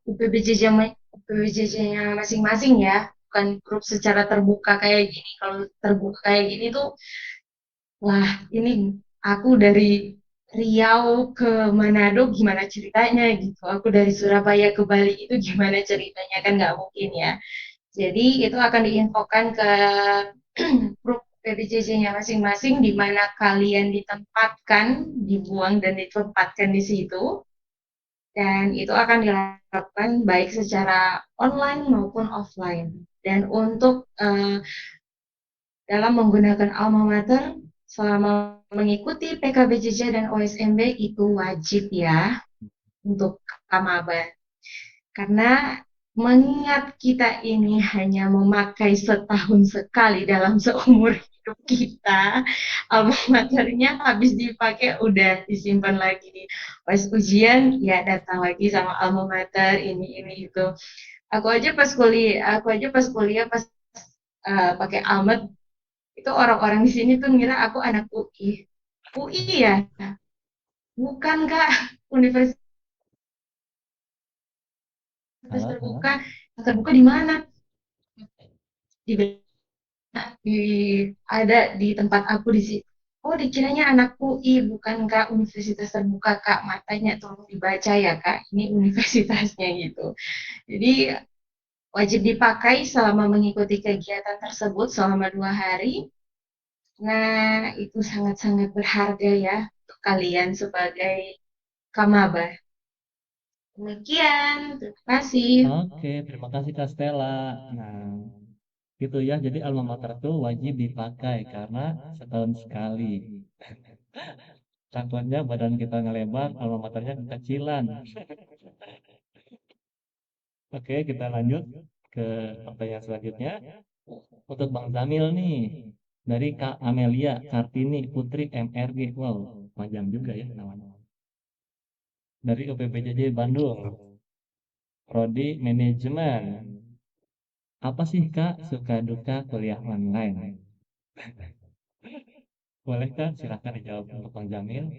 UPBJJ-nya masing-masing ya, bukan grup secara terbuka kayak gini. Kalau terbuka kayak gini tuh, wah ini aku dari Riau ke Manado gimana ceritanya gitu. Aku dari Surabaya ke Bali itu gimana ceritanya kan nggak mungkin ya. Jadi itu akan diinfokan ke grup PBJJ-nya masing-masing di mana kalian ditempatkan, dibuang dan ditempatkan di situ. Dan itu akan dilakukan baik secara online maupun offline. Dan untuk dalam menggunakan alma mater selama mengikuti PKBJJ dan OSMB itu wajib ya untuk Kamaba. Karena mengingat kita ini hanya memakai setahun sekali dalam seumur hidup kita, alma maternya habis dipakai udah disimpan lagi pas ujian ya datang lagi sama alma mater ini itu. Aku aja pas kuliah pas pakai almat itu orang-orang di sini tuh ngira aku anak UI. UI ya? Bukan Kak, Universitas Halo, halo. terbuka. Terbuka di mana? Di di ada di tempat aku di situ. Oh, dikiranya anak UI, bukan Kak, universitas terbuka Kak. Matanya tolong dibaca ya Kak. Ini universitasnya gitu. Jadi wajib dipakai selama mengikuti kegiatan tersebut selama 2 hari. Nah, itu sangat-sangat berharga ya untuk kalian sebagai kamaba. Demikian, terima kasih. Oke, terima kasih Kak Stella. Nah, gitu ya. Jadi alma mater itu wajib dipakai karena setahun sekali. Takutnya badan kita ngelebar, alma maternya kekecilan. Oke, kita lanjut ke pertanyaan selanjutnya. Untuk Bang Zamil nih, dari Kak Amelia Kartini Putri MRG. Wow, panjang juga ya namanya. Dari UPBJJ Bandung, Prodi Manajemen. Apa sih Kak suka duka kuliah online? Boleh Kak, silahkan dijawab untuk Bang Jamil.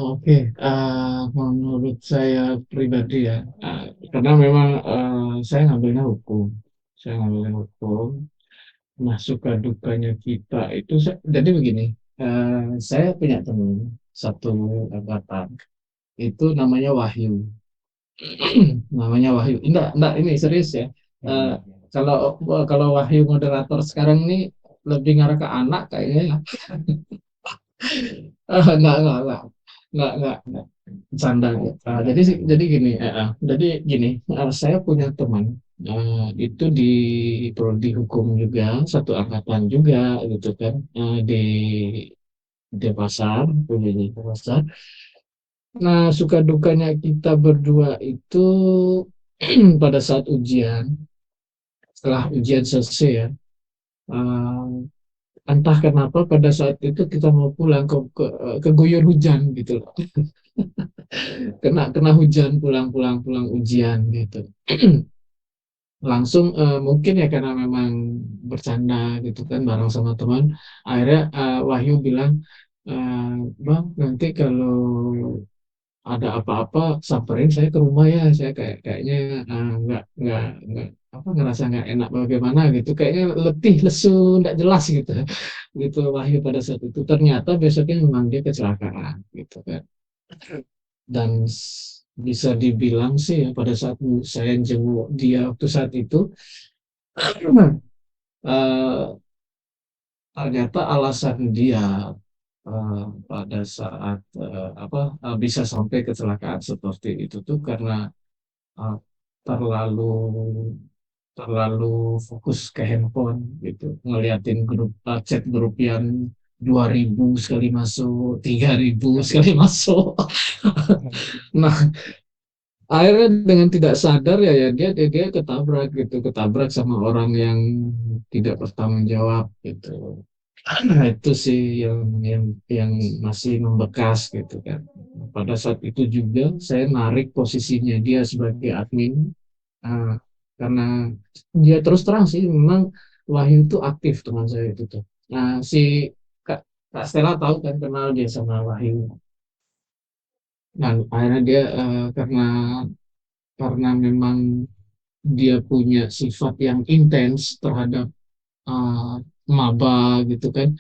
Oke. Menurut saya pribadi ya, karena memang saya ngambilnya hukum. Nah, suka dukanya kita itu, jadi begini, saya punya teman satu angkatan, itu namanya Wahyu. Namanya Wahyu. Enggak, ini serius ya. Ya, Eh, ya. kalau kalau Wahyu moderator sekarang ini lebih ngarah ke anak kayaknya ya. Enggak, bercanda ya. Canda, Jadi canda. gini, saya punya teman itu di prodi hukum juga, satu angkatan juga gitu kan, di pasar, punya di pasar. Nah, suka dukanya kita berdua itu pada saat ujian, setelah ujian selesai ya, eh, entah kenapa pada saat itu kita mau pulang keguyur hujan gitu loh. Kena kena hujan pulang ujian gitu. Langsung mungkin ya karena memang bercanda gitu kan bareng sama teman, akhirnya Wahyu bilang, eh, Bang, nanti kalau ada apa-apa samperin saya ke rumah ya, saya kayaknya nggak apa ngerasa nggak enak bagaimana gitu, kayaknya letih lesu nggak jelas gitu gitu Wahyu pada saat itu. Ternyata besoknya memang dia kecelakaan gitu kan. Dan bisa dibilang sih ya, pada saat saya jenguk dia waktu saat itu, eh, ternyata alasan dia pada saat bisa sampai kecelakaan seperti itu tuh karena uh, terlalu terlalu fokus ke handphone gitu, ngeliatin chat grup yang 2.000 sekali masuk, 3.000 sekali masuk. Nah, akhirnya dengan tidak sadar ya dia ketabrak gitu, ketabrak sama orang yang tidak bertanggung jawab gitu. Nah, itu sih yang masih membekas gitu kan. Pada saat itu juga saya narik posisinya dia sebagai admin. Ah, karena dia terus terang sih memang Wahyu itu aktif teman saya itu tuh. Nah, si Kak, Kak Stella tahu kan, kenal dia sama Wahyu. Dan akhirnya dia karena memang dia punya sifat yang intens terhadap eh, maba gitu kan.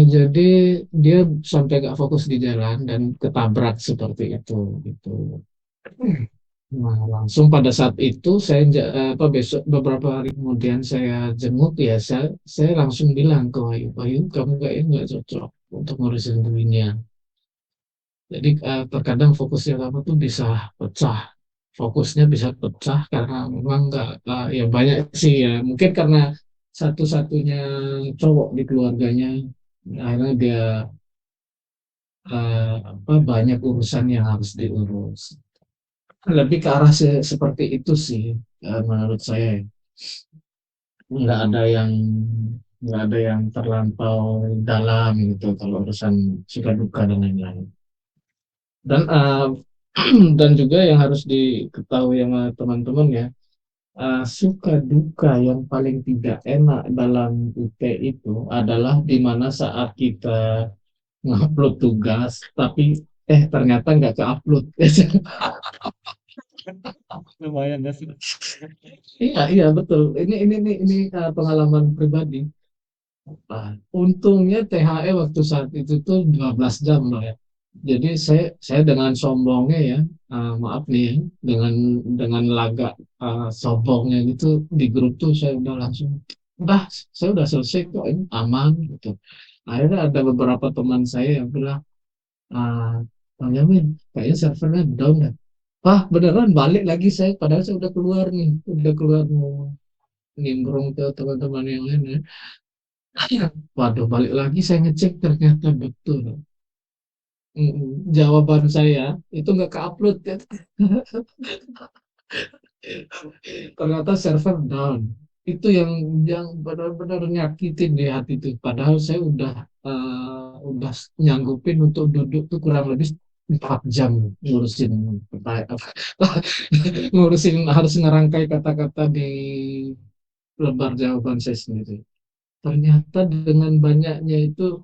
Jadi dia sampai gak fokus di jalan dan ketabrak seperti itu gitu. Nah, langsung pada saat itu besok beberapa hari kemudian saya jenguk ya, saya langsung bilang ke Wahyu, Wahyu kamu kayaknya nggak cocok untuk ngurusin dirinya. Jadi terkadang fokusnya kamu tuh bisa pecah, fokusnya bisa pecah karena memang nggak ya banyak sih ya, mungkin karena satu-satunya cowok di keluarganya, akhirnya dia banyak urusan yang harus diurus. Lebih ke arah seperti itu sih, menurut saya. nggak ada yang nggak ada yang terlampau dalam gitu kalau urusan suka duka dan lain-lain. Dan dan juga yang harus diketahui sama teman-teman ya, suka duka yang paling tidak enak dalam UT itu adalah di mana saat kita ngupload tugas tapi ternyata nggak ke-upload. Lumayan gak sih? Iya, iya betul. Ini pengalaman pribadi. Untungnya THE waktu saat itu tuh 12 jam loh ya. Jadi saya dengan sombongnya ya, maaf nih ya, dengan lagak sombongnya gitu di grup tuh saya udah langsung, udah saya udah selesai kok ini aman gitu. Akhirnya ada beberapa teman saya yang bilang, Bang Yamin, kayaknya servernya down ya. Wah beneran balik lagi saya, padahal saya udah keluar nih, udah keluar mau nimbrung ke teman-teman yang lain ya. Waduh, balik lagi saya ngecek ternyata betul. Jawaban saya itu nggak ke-upload ya. Ternyata server down. Itu yang benar-benar nyakitin di hati itu. Padahal saya udah nyanggupin untuk duduk tuh kurang lebih 4 jam ngurusin ngurusin harus ngerangkai kata-kata di lembar jawaban saya sendiri. Ternyata dengan banyaknya itu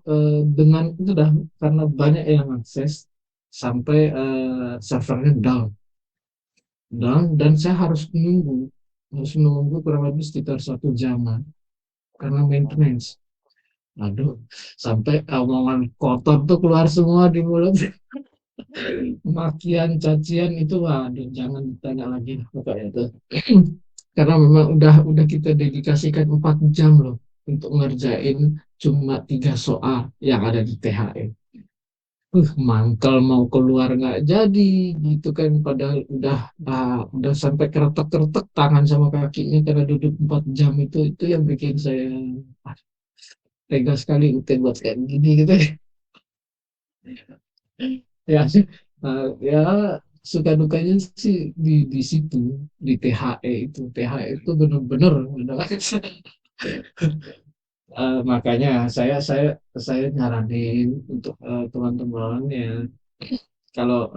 dengan itu dah karena banyak yang akses sampai servernya down dan saya harus menunggu kurang lebih sekitar 1 jaman karena maintenance. Aduh, sampai omongan kotor tuh keluar semua di mulut. Makian, cacian itu, waduh, jangan ditanya lagi pokoknya itu. Karena memang udah kita dedikasikan 4 jam loh untuk ngerjain cuma 3 soal yang ada di THE. Mangkal mau keluar nggak jadi gitu kan, padahal udah sampai keretek-keretek tangan sama kakinya karena duduk 4 jam itu yang bikin saya ah, tega sekali buat kayak gini gitu. Ya sih, ya suka dukanya sih di situ, di THE itu bener-bener makanya saya nyaranin untuk teman-teman ya, kalau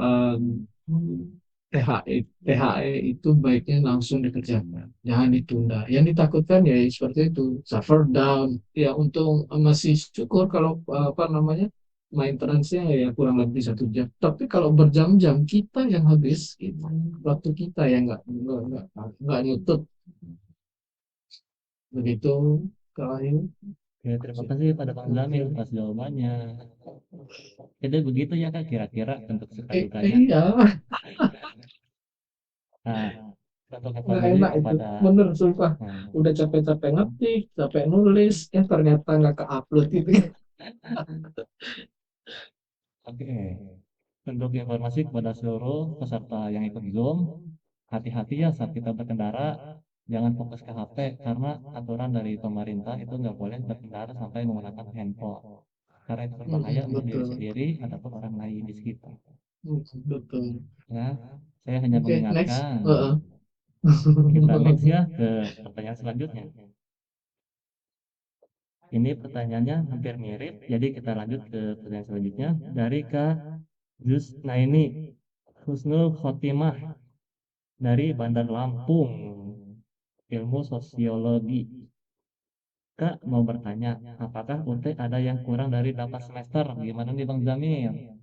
THE itu baiknya langsung dikerjakan, jangan ditunda. Yang ditakutkan ya seperti itu, server down. Ya untung masih syukur kalau apa namanya maintenance-nya ya kurang lebih 1 jam. Tapi kalau berjam-jam kita yang habis, waktu kita yang nggak nyutut begitu kalau ini. Ya, terima kasih pada Bang Zamil atas jawabannya. Jadi begitu ya Kak kira-kira untuk suka dukanya. Iya, Nah, untuk nggak informasi enak itu, kepada bener sumpah. hmm, Udah capek-capek ngetik, capek nulis, ternyata nggak ke-upload itu. oke. Untuk informasi kepada seluruh peserta yang ikut Zoom, hati-hati ya saat kita berkendara, jangan fokus ke HP karena aturan dari pemerintah itu nggak boleh berkendara sampai menggunakan handphone. Karena itu berbahaya untuk diri Betul. sendiri ataupun orang lain di sekitar. Betul. Ya, saya hanya Oke, next. mengingatkan. Heeh. Kita next ya ke pertanyaan selanjutnya. Ini pertanyaannya hampir mirip, jadi kita lanjut ke pertanyaan selanjutnya dari Kak Jusnaini Husnul Khotimah dari Bandar Lampung, ilmu sosiologi. Kak mau bertanya, apakah UT ada yang kurang dari 8 semester? Gimana nih Bang Jamil?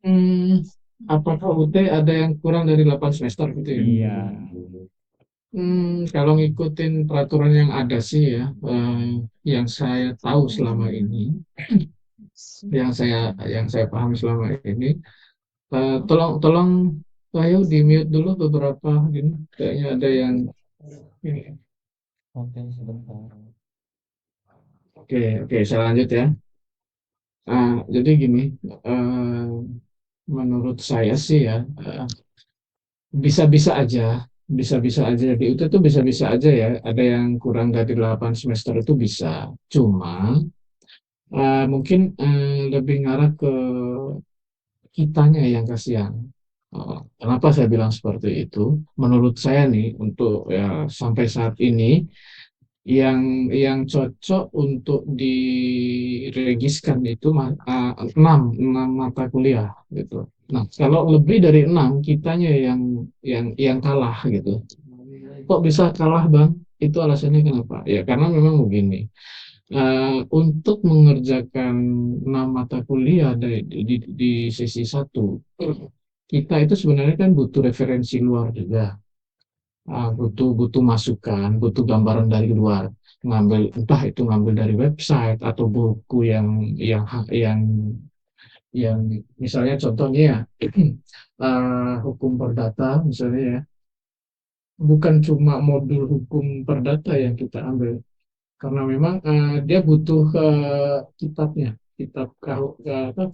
Hmm, apakah UT ada yang kurang dari 8 semester gitu ya? Iya, Kalau ngikutin peraturan yang ada sih ya, yang saya tahu selama ini, yang saya paham selama ini, tolong tolong ayo di mute dulu beberapa gini, kayaknya ada yang ini. oke sebentar. Oke, oke, saya lanjut ya. Jadi gini, eh, menurut saya sih ya, bisa-bisa aja, bisa-bisa aja di itu tuh bisa-bisa aja ya. Ada yang kurang dari 8 semester itu bisa. Cuma mungkin lebih ngarah ke kitanya yang kasihan. Kenapa saya bilang seperti itu? Menurut saya nih, untuk ya sampai saat ini yang cocok untuk diregiskan itu 6 mata kuliah gitu. Nah, kalau lebih dari 6 kitanya yang kalah gitu. Kok bisa kalah, Bang? Itu alasannya kenapa? Ya karena memang begini. Untuk mengerjakan 6 mata kuliah di sesi satu, kita itu sebenarnya kan butuh referensi luar juga. Butuh butuh masukan, butuh gambaran dari luar, ngambil entah itu ngambil dari website atau buku yang misalnya contohnya ya hukum perdata misalnya ya, bukan cuma modul hukum perdata yang kita ambil, karena memang dia butuh kitabnya, kitab apa,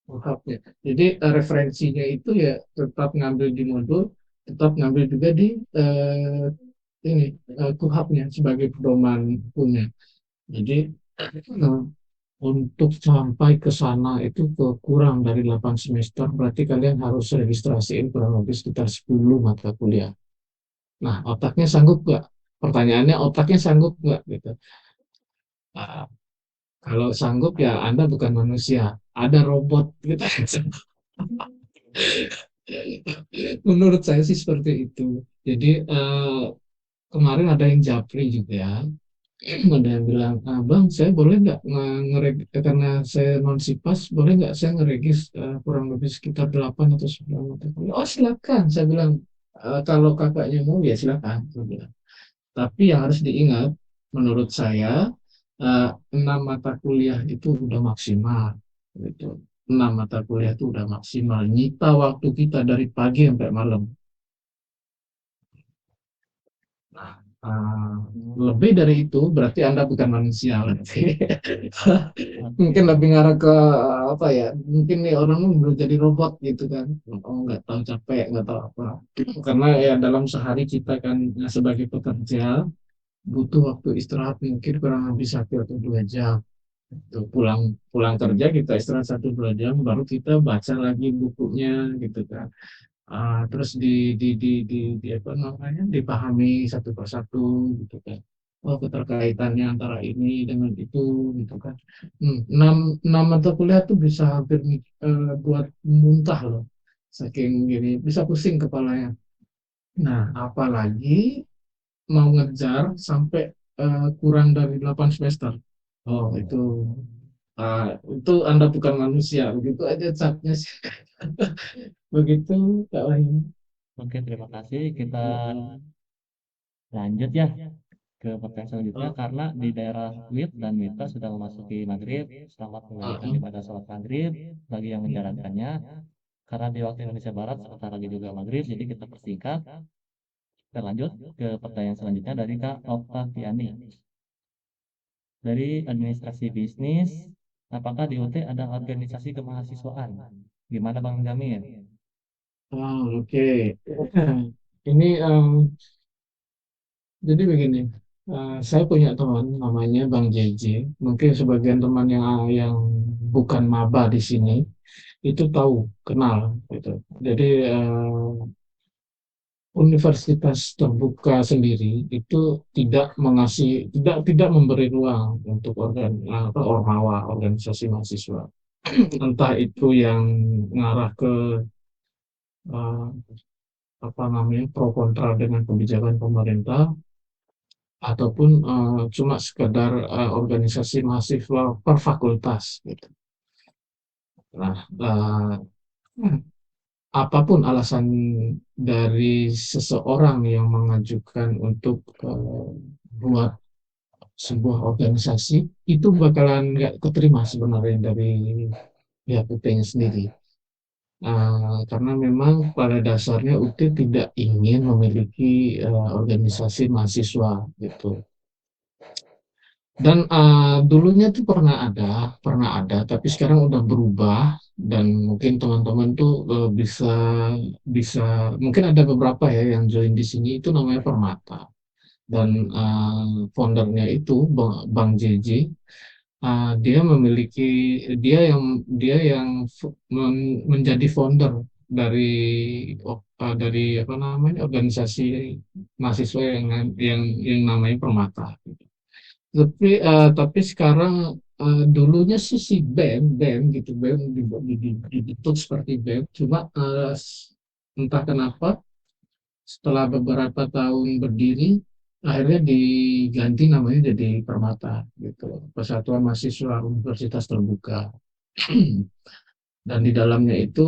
KUHP-nya. Jadi referensinya itu ya tetap ngambil di modul, tetap ngambil juga di eh, ini KUHP-nya sebagai pedoman hukumnya. Jadi eh, untuk sampai ke sana itu kurang dari 8 semester, berarti kalian harus registrasiin kurang lebih sekitar 10 mata kuliah. Nah, otaknya sanggup nggak? Pertanyaannya otaknya sanggup nggak gitu. Nah, kalau sanggup ya Anda bukan manusia, ada robot gitu. Menurut saya sih seperti itu. Jadi kemarin ada yang japri juga ya. Ada yang bilang, Bang, saya boleh nggak karena saya non sipas, boleh nggak saya ngeregis kurang lebih sekitar 8 atau 9 mata kuliah? Oh silakan, saya bilang. Kalau kakaknya mau ya silakan, saya bilang. Tapi yang harus diingat, menurut saya 6 mata kuliah itu udah maksimal, gitu. 6 mata kuliah itu udah maksimal, nyita waktu kita dari pagi sampai malam. Nah, lebih dari itu berarti Anda bukan manusia. Mungkin lebih ngarah ke apa ya? Mungkin nih orang belum jadi robot gitu kan? Oh nggak tahu capek, nggak tahu apa. Karena ya dalam sehari kita kan sebagai pekerja butuh waktu istirahat mungkin kurang lebih 1 atau 2 jam. Tuh, pulang pulang kerja kita istirahat 1 2 jam, baru kita baca lagi bukunya gitu kan. Terus di apa namanya, dipahami satu persatu gitu kan. Oh, keterkaitannya antara ini dengan itu gitu kan. 6 mata kuliah tuh bisa hampir buat muntah loh. Saking gini, bisa pusing kepalanya. Nah, apalagi mau ngejar sampai kurang dari 8 semester. Oh, itu Anda bukan manusia. Begitu aja capnya sih. Begitu, Kak Wahyu. Oke, terima kasih. Kita lanjut ya ke pertanyaan selanjutnya karena di daerah Wit dan Wita sudah memasuki maghrib. Selamat menunaikan ibadah sholat maghrib bagi yang menjalankannya. Karena di waktu Indonesia Barat sebentar lagi juga maghrib, jadi kita persingkat. Kita lanjut ke pertanyaan selanjutnya dari Kak Oktaviani. Dari administrasi bisnis, apakah di UT ada organisasi kemahasiswaan? Gimana Bang Jamil? Oke. Ini jadi begini, saya punya teman namanya Bang JJ. Mungkin sebagian teman yang bukan maba di sini itu tahu, kenal gitu. Jadi universitas terbuka sendiri itu tidak memberi ruang untuk ormawa, organisasi mahasiswa. Entah itu yang mengarah ke eh, apa namanya pro kontra dengan kebijakan pemerintah, ataupun cuma sekedar organisasi mahasiswa per fakultas gitu. Nah, apapun alasan dari seseorang yang mengajukan untuk buat sebuah organisasi, itu bakalan nggak keterima sebenarnya dari pihak UT-nya sendiri. Karena memang pada dasarnya UT tidak ingin memiliki organisasi mahasiswa gitu. Dan dulunya tuh pernah ada, tapi sekarang udah berubah, dan mungkin teman-teman tuh bisa bisa mungkin ada beberapa ya yang join di sini, itu namanya Permata, dan foundernya itu Bang JJ. Dia yang menjadi founder dari apa namanya organisasi mahasiswa yang namanya Permata. Tapi sekarang dulunya sih si BEM gitu, BEM dibentuk seperti BEM, cuma entah kenapa setelah beberapa tahun berdiri akhirnya diganti namanya jadi Permata gitu, Persatuan Mahasiswa Universitas Terbuka. Dan di dalamnya itu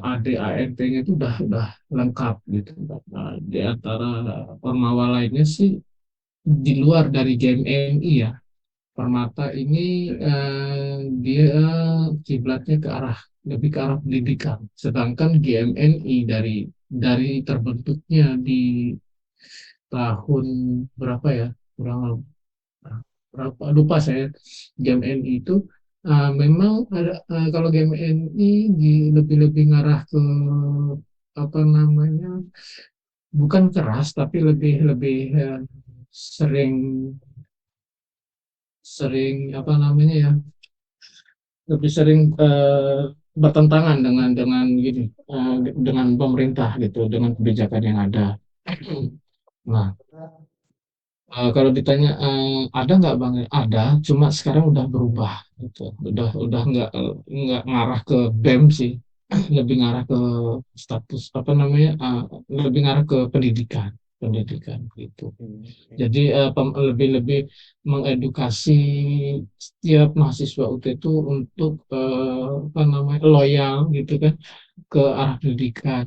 AD/ART-nya itu udah lengkap gitu. Nah, di antara ormawa lainnya sih di luar dari GMMI ya, Permata ini dia kiblatnya lebih ke arah pendidikan. Sedangkan GMNI dari terbentuknya di tahun berapa ya, kurang berapa lupa saya. GMNI itu memang ada, kalau GMNI lebih ngarah ke apa namanya, bukan keras tapi lebih lebih sering sering apa namanya ya, lebih sering bertentangan dengan gini, dengan pemerintah gitu, dengan kebijakan yang ada. Nah, kalau ditanya ada nggak Bang? Ada, cuma sekarang udah berubah gitu. Udah nggak ngarah ke BEM sih, lebih ngarah ke status apa namanya, lebih ngarah ke pendidikan gitu. Jadi lebih mengedukasi setiap mahasiswa UT itu untuk apa namanya, loyal gitu kan ke arah pendidikan.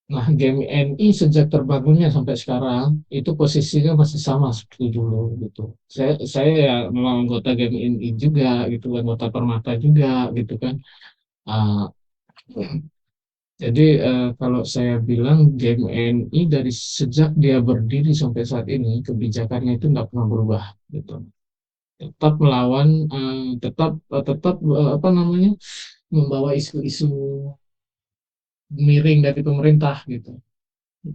Nah, GMNI sejak terbangunnya sampai sekarang itu posisinya masih sama seperti dulu gitu. Saya ya memang anggota GMNI juga gitu, anggota Permata juga gitu kan. Ah, jadi kalau saya bilang GMNI dari sejak dia berdiri sampai saat ini kebijakannya itu tidak pernah berubah gitu. Tetap melawan, tetap apa namanya, membawa isu-isu miring dari pemerintah gitu,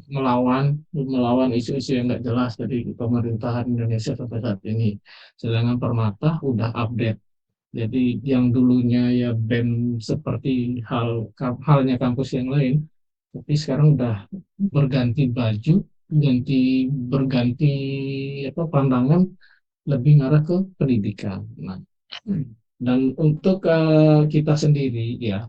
melawan melawan isu-isu yang nggak jelas dari pemerintahan Indonesia sampai saat ini. Sedangkan Permata udah update. Jadi yang dulunya ya BEM seperti halnya kampus yang lain, tapi sekarang udah berganti baju, berganti apa pandangan, lebih ngarah ke pendidikan. Nah, dan untuk kita sendiri ya,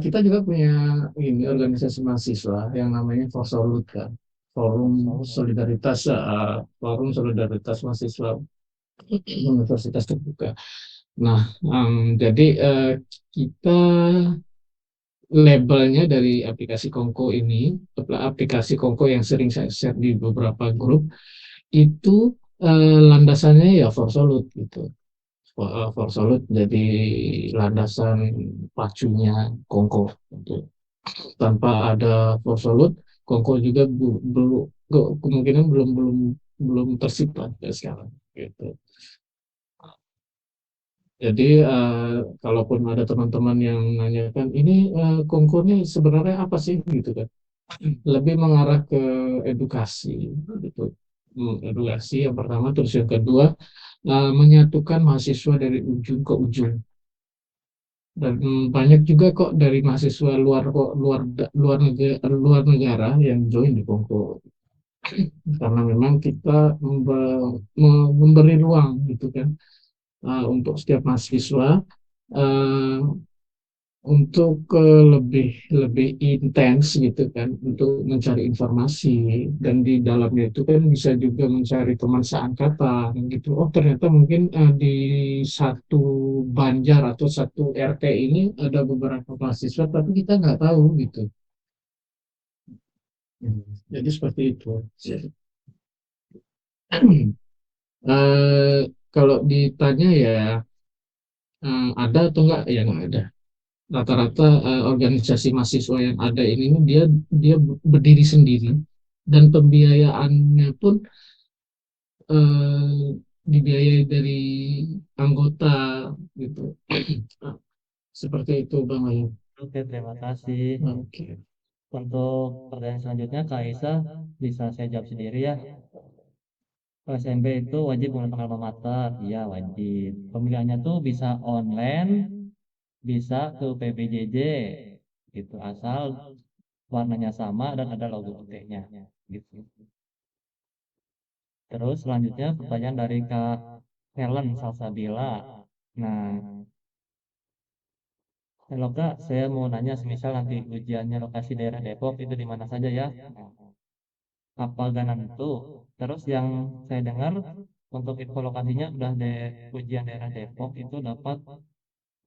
kita juga punya ini organisasi mahasiswa yang namanya Forsolut kan, Forum Solidaritas Mahasiswa Universitas Terbuka. Nah, jadi kita labelnya dari aplikasi Kongko ini, aplikasi Kongko yang sering saya share di beberapa grup, itu landasannya ya Forsolut gitu. Forsolut jadi landasan pacunya Kongko gitu. Tanpa ada Forsolut, Kongko juga kemungkinan belum tercipta ya sekarang gitu. Jadi kalaupun ada teman-teman yang nanyakan ini Kongko ini sebenarnya apa sih gitu kan, lebih mengarah ke edukasi gitu. regulasi yang pertama, terus yang kedua menyatukan mahasiswa dari ujung ke ujung. Dan banyak juga kok dari mahasiswa luar kok luar negara yang join di Kongko, karena memang kita memberi ruang gitu kan, untuk setiap mahasiswa eh, untuk lebih lebih intens gitu kan untuk mencari informasi, dan di dalamnya itu kan bisa juga mencari teman seangkatan gitu. Oh ternyata mungkin di satu Banjar atau satu RT ini ada beberapa mahasiswa tapi kita nggak tahu gitu. Jadi seperti itu. Eh, Kalau ditanya ya ada atau enggak, ya nggak ada. Rata-rata organisasi mahasiswa yang ada ini dia dia berdiri sendiri, dan pembiayaannya pun eh, dibiayai dari anggota gitu. Seperti itu Bang Ayu. Oke, terima kasih. Oke. Untuk pertanyaan selanjutnya, Kak Isa, bisa saya jawab sendiri ya. SMP itu wajib menggunakan alma mater, iya wajib. Pemilihannya tuh bisa online, bisa ke PBJJ, gitu. Asal warnanya sama dan ada logo UT-nya, gitu. Terus selanjutnya pertanyaan dari Kak Helen Salsabila. Nah, halo Kak, saya mau nanya semisal nanti ujiannya lokasi daerah Depok itu di mana saja ya? Nah, apa ganan itu? Terus yang saya dengar untuk info lokasinya udah ujian daerah Depok itu dapat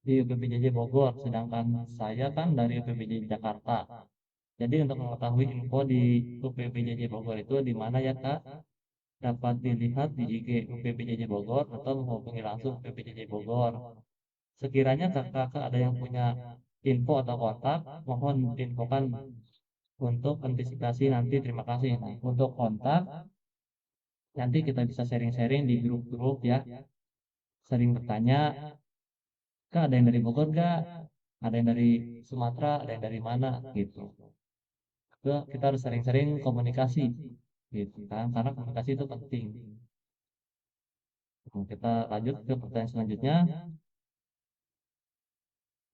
di UPBJJ Bogor, sedangkan saya kan dari UPBJJ Jakarta. Jadi untuk mengetahui info di UPBJJ Bogor itu di mana ya Kak? Dapat dilihat di IG UPBJJ Bogor atau menghubungi langsung UPBJJ Bogor. Sekiranya kakak ada yang punya info atau kontak, mohon diinfokan untuk antisipasi nanti. Terima kasih. Nah, untuk kontak, nanti kita bisa sharing-sharing di grup-grup ya. Sering bertanya, Kak ada yang dari Bogor nggak? Ada yang dari Sumatera, ada yang dari mana? Gitu. Kita harus sering-sering komunikasi, gitu kan? Karena komunikasi itu penting. Nah, kita lanjut ke pertanyaan selanjutnya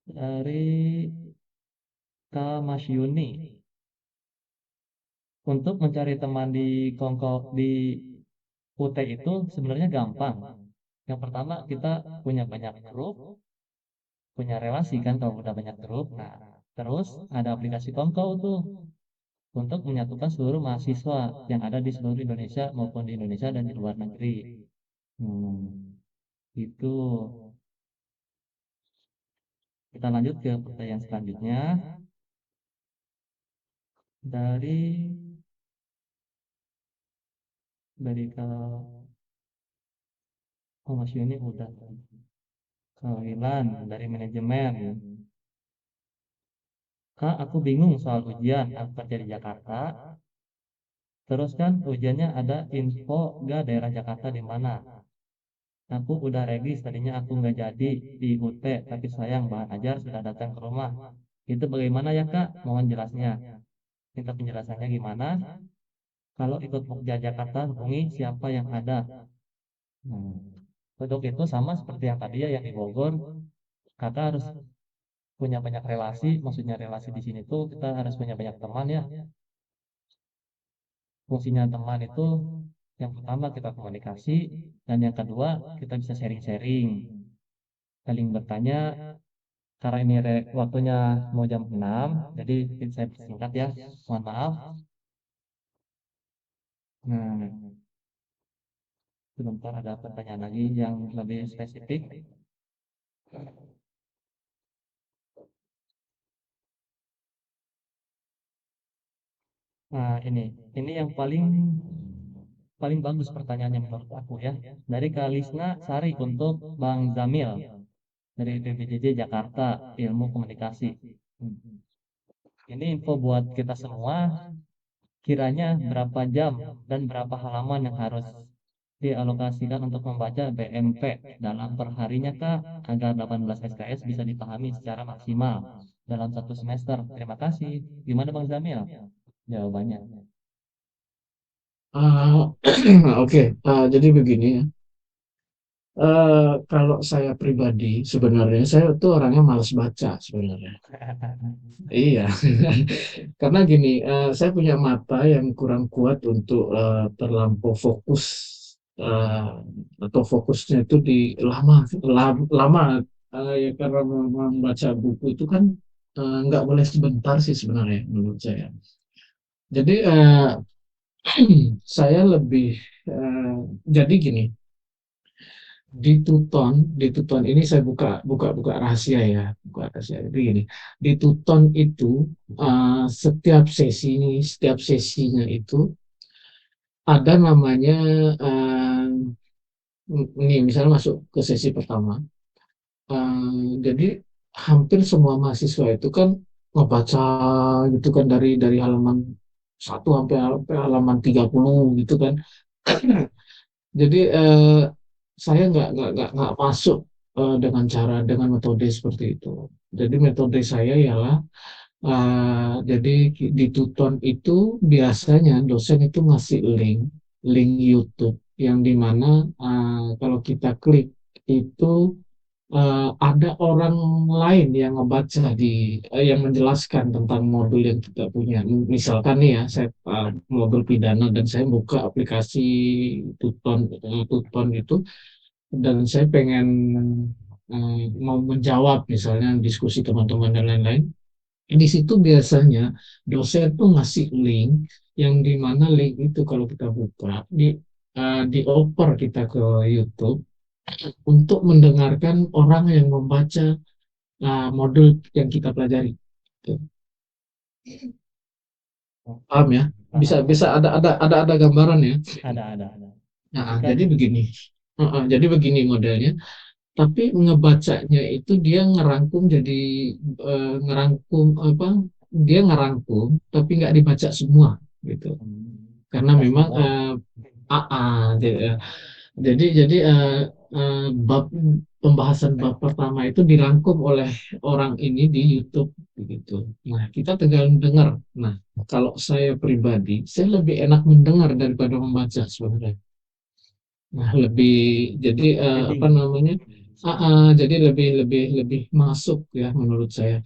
dari Kak Mas Yuni. Untuk mencari teman di Kongko di UT itu sebenarnya gampang. Yang pertama kita punya banyak grup, punya relasi kan kalau udah banyak grup. Nah, terus ada aplikasi Kongko tuh untuk menyatukan seluruh mahasiswa yang ada di seluruh Indonesia maupun di Indonesia dan di luar negeri. Itu. Kita lanjut ke pertanyaan selanjutnya dari Mas Yuni udah. Kawilan dari manajemen. Kak, aku bingung soal ujian. Aku kerja di Jakarta. Terus kan ujiannya ada info nggak daerah Jakarta di mana. Aku udah regis, tadinya aku nggak jadi di UT, tapi sayang bahan ajar sudah datang ke rumah. Itu bagaimana ya Kak? Mohon jelasnya. Minta penjelasannya gimana? Kalau ikut Pokja Jakarta, hubungi siapa yang ada. Nah, untuk itu sama seperti yang tadi ya yang di Bogor, Kakak harus punya banyak relasi. Maksudnya relasi di sini tuh kita harus punya banyak teman ya. Fungsinya teman itu yang pertama kita komunikasi, dan yang kedua kita bisa sharing-sharing, saling bertanya. Karena ini waktunya mau jam 6, jadi saya persingkat ya, mohon maaf. Nah, sebentar ada pertanyaan lagi yang lebih spesifik. Nah, ini yang paling paling bagus pertanyaannya menurut aku ya. Dari Kalisna Sari untuk Bang Zamil dari BPJJ Jakarta Ilmu Komunikasi. Ini info buat kita semua. Kiranya berapa jam dan berapa halaman yang harus dialokasikan untuk membaca BMP dalam perharinya Kak, agar 18 SKS bisa dipahami secara maksimal dalam satu semester. Terima kasih. Gimana Bang Zamil? Jawabannya. Eh, Oke, jadi begini ya. Kalau saya pribadi, sebenarnya saya tuh orangnya malas baca sebenarnya. Iya, karena gini, saya punya mata yang kurang kuat untuk terlampau fokus, eh, atau fokusnya itu di lama, ya karena membaca buku itu kan nggak boleh sebentar sih sebenarnya menurut saya. Jadi saya lebih, eh, jadi gini. Di Tuton ini saya buka buka buka rahasia ya, buka rahasia. Jadi gini, di Tuton itu setiap sesinya itu ada namanya, eh, ini misalnya masuk ke sesi pertama. Jadi hampir semua mahasiswa itu kan ngebaca gitu kan dari halaman 1 sampai halaman 30 gitu kan. Jadi saya nggak masuk dengan metode seperti itu. Jadi metode saya ialah, jadi di Tuton itu biasanya dosen itu ngasih link YouTube yang dimana kalau kita klik itu ada orang lain yang ngebaca yang menjelaskan tentang modul yang kita punya. Misalkan nih ya, saya modul pidana dan saya buka aplikasi Tuton itu dan saya pengen mau menjawab misalnya diskusi teman-teman dan lain-lain. Di situ biasanya dosen tuh ngasih link yang dimana link itu kalau kita buka dioper kita ke YouTube untuk mendengarkan orang yang membaca modul yang kita pelajari. Tuh. Paham ya? Bisa Paham, bisa paham. ada gambaran ya. Ada. Nah, Kan jadi begini. Jadi begini modelnya. Tapi ngebacanya itu dia ngerangkum jadi ngerangkum apa? Dia ngerangkum tapi nggak dibaca semua gitu. Karena nggak memang semua. jadi bab pembahasan bab pertama itu dirangkum oleh orang ini di YouTube begitu. Nah, kita tinggal dengar. Nah, kalau saya pribadi, saya lebih enak mendengar daripada membaca sebenarnya. Nah, lebih jadi apa Reading. namanya? Jadi lebih lebih lebih masuk ya menurut saya.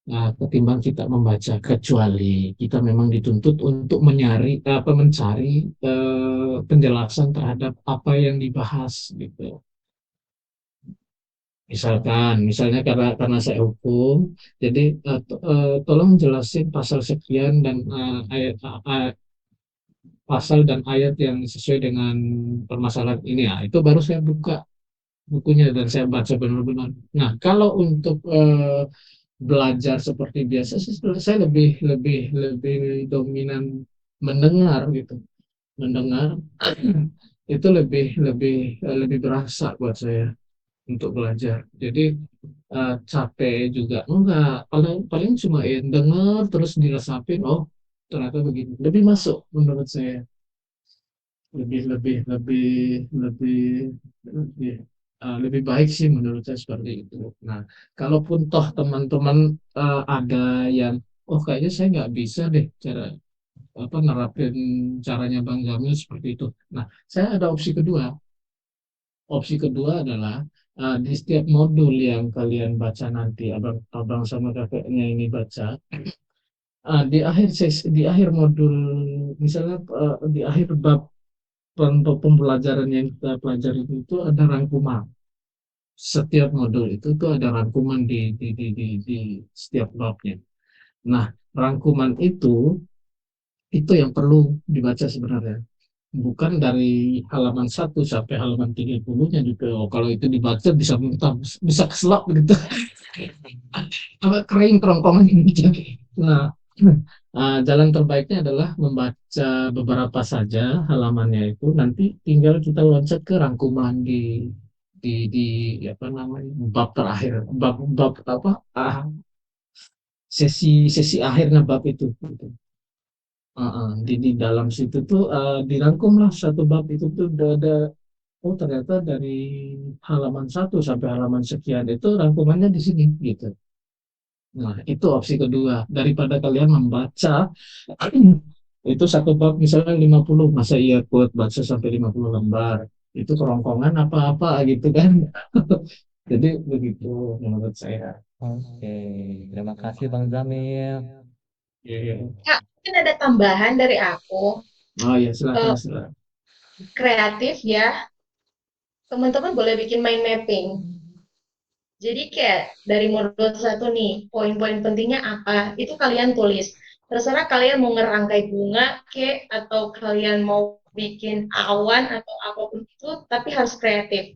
Nah, ketimbang kita membaca, kecuali kita memang dituntut untuk mencari penjelasan terhadap apa yang dibahas gitu. Misalnya karena saya hukum, jadi tolong jelasin pasal sekian dan pasal dan ayat yang sesuai dengan permasalahan ini ya. Itu baru saya buka bukunya dan saya baca benar-benar. Nah, kalau untuk belajar seperti biasa sih sebenarnya saya lebih lebih lebih dominan mendengar gitu. Mendengar itu lebih lebih lebih berasa buat saya untuk belajar. Jadi capek juga enggak. Paling paling cuma ya dengar terus dirasapin. Oh, ternyata begini. Lebih masuk menurut saya. Lebih lebih lebih lebih lebih lebih baik sih menurut saya seperti itu. Nah, kalaupun toh teman-teman ada yang oh kayaknya saya nggak bisa deh cara apa nerapin caranya Bang Jamil seperti itu. Nah, saya ada opsi kedua. Opsi kedua adalah di setiap modul yang kalian baca nanti, abang sama kakaknya ini baca, di akhir modul, misalnya di akhir bab pembelajaran yang kita pelajari itu ada rangkuman. Setiap modul itu tuh ada rangkuman di setiap babnya. Nah, rangkuman itu yang perlu dibaca sebenarnya. Bukan dari halaman 1 sampai halaman 30-nya juga. Oh, kalau itu dibaca bisa muntah, bisa keselak begitu. Apa kering kerongkongan gitu. Nah, jalan terbaiknya adalah membaca beberapa saja halamannya itu. Nanti tinggal kita loncat ke rangkuman di apa namanya bab terakhir, bab apa sesi sesi akhirnya bab itu. Gitu. Di dalam situ tuh dirangkumlah satu bab itu tuh ada oh ternyata dari halaman 1 sampai halaman sekian itu rangkumannya di sini gitu. Nah, itu opsi kedua daripada kalian membaca Itu satu bab misalnya 50, masa iya kuat baca sampai 50 lembar? Itu kerongkongan apa-apa gitu kan. Jadi begitu menurut saya. Oke, terima kasih Bang Zamil. Iya, iya. Kak, mungkin ada tambahan dari aku. Oh ya, silakan Eh, silakan. Kreatif ya, teman-teman boleh bikin mind mapping. Jadi kayak dari modul satu nih, poin-poin pentingnya apa, itu kalian tulis. Terserah kalian mau ngerangkai bunga, atau kalian mau bikin awan atau apapun itu, tapi harus kreatif.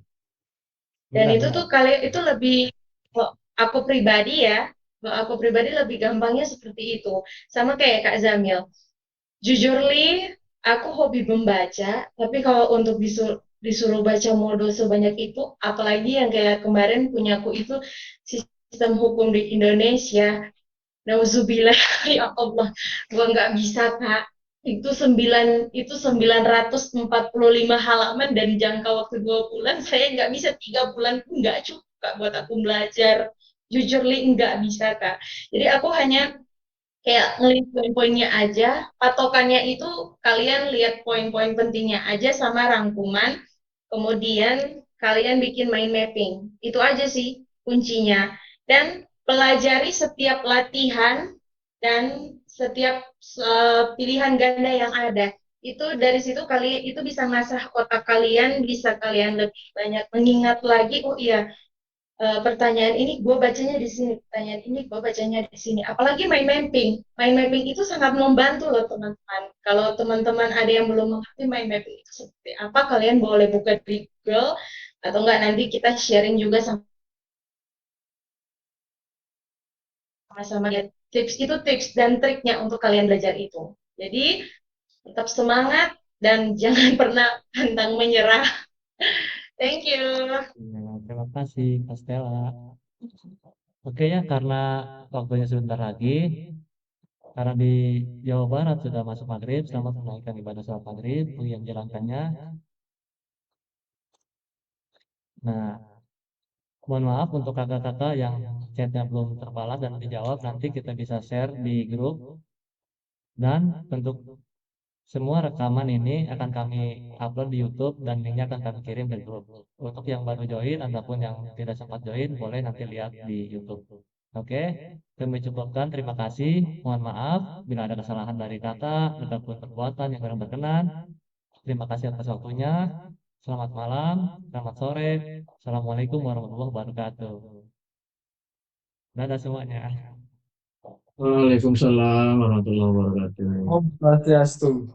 Dan Benar, itu benar. tuh kalian itu lebih, kalau aku pribadi ya, kalau aku pribadi lebih gampangnya seperti itu. Sama kayak Kak Zamil. Jujurly, aku hobi membaca, tapi kalau untuk disuruh baca modul sebanyak itu, apalagi yang kayak kemarin punyaku itu sistem hukum di Indonesia, nauzubillah, ya Allah, gua nggak bisa, Kak. Itu 945 halaman dan jangka waktu 2 bulan, saya nggak bisa 3 bulan pun nggak cukup, Kak, buat aku belajar. Jujurly nggak bisa, Kak. Jadi aku hanya kayak ngelihat poin-poinnya aja, patokannya itu kalian lihat poin-poin pentingnya aja sama rangkuman, kemudian kalian bikin mind mapping. Itu aja sih kuncinya. Dan pelajari setiap latihan dan setiap pilihan ganda yang ada. Itu dari situ itu bisa ngasah otak kalian, bisa kalian lebih banyak mengingat lagi, oh iya, pertanyaan ini gue bacanya di sini, pertanyaan ini gue bacanya di sini. Apalagi mind mapping itu sangat membantu loh teman-teman. Kalau teman-teman ada yang belum mengerti mind mapping itu seperti apa, kalian boleh buka di Google atau enggak nanti kita sharing juga sama-sama lihat tips itu, tips dan triknya untuk kalian belajar itu. Jadi tetap semangat dan jangan pernah pantang menyerah. Thank you. Ya, terima kasih, Kak Stella. Oke ya, karena waktunya sebentar lagi, karena di Jawa Barat sudah masuk maghrib, selamat menunaikan ibadah sholat maghrib, yang menjalankannya. Nah, mohon maaf untuk kakak-kakak yang chatnya belum terbalas dan dijawab, nanti kita bisa share di grup. Dan untuk semua rekaman ini akan kami upload di YouTube dan linknya akan kami kirim ke grup. Untuk yang baru join ataupun yang tidak sempat join, boleh nanti lihat di YouTube. Oke, kami cukupkan. Terima kasih. Mohon maaf bila ada kesalahan dari kakak ataupun perbuatan yang kurang berkenan. Terima kasih atas waktunya. Selamat malam, selamat sore. Assalamualaikum warahmatullahi wabarakatuh. Dadah semuanya. Waalaikumsalam warahmatullahi wabarakatuh. Om Swastiastu.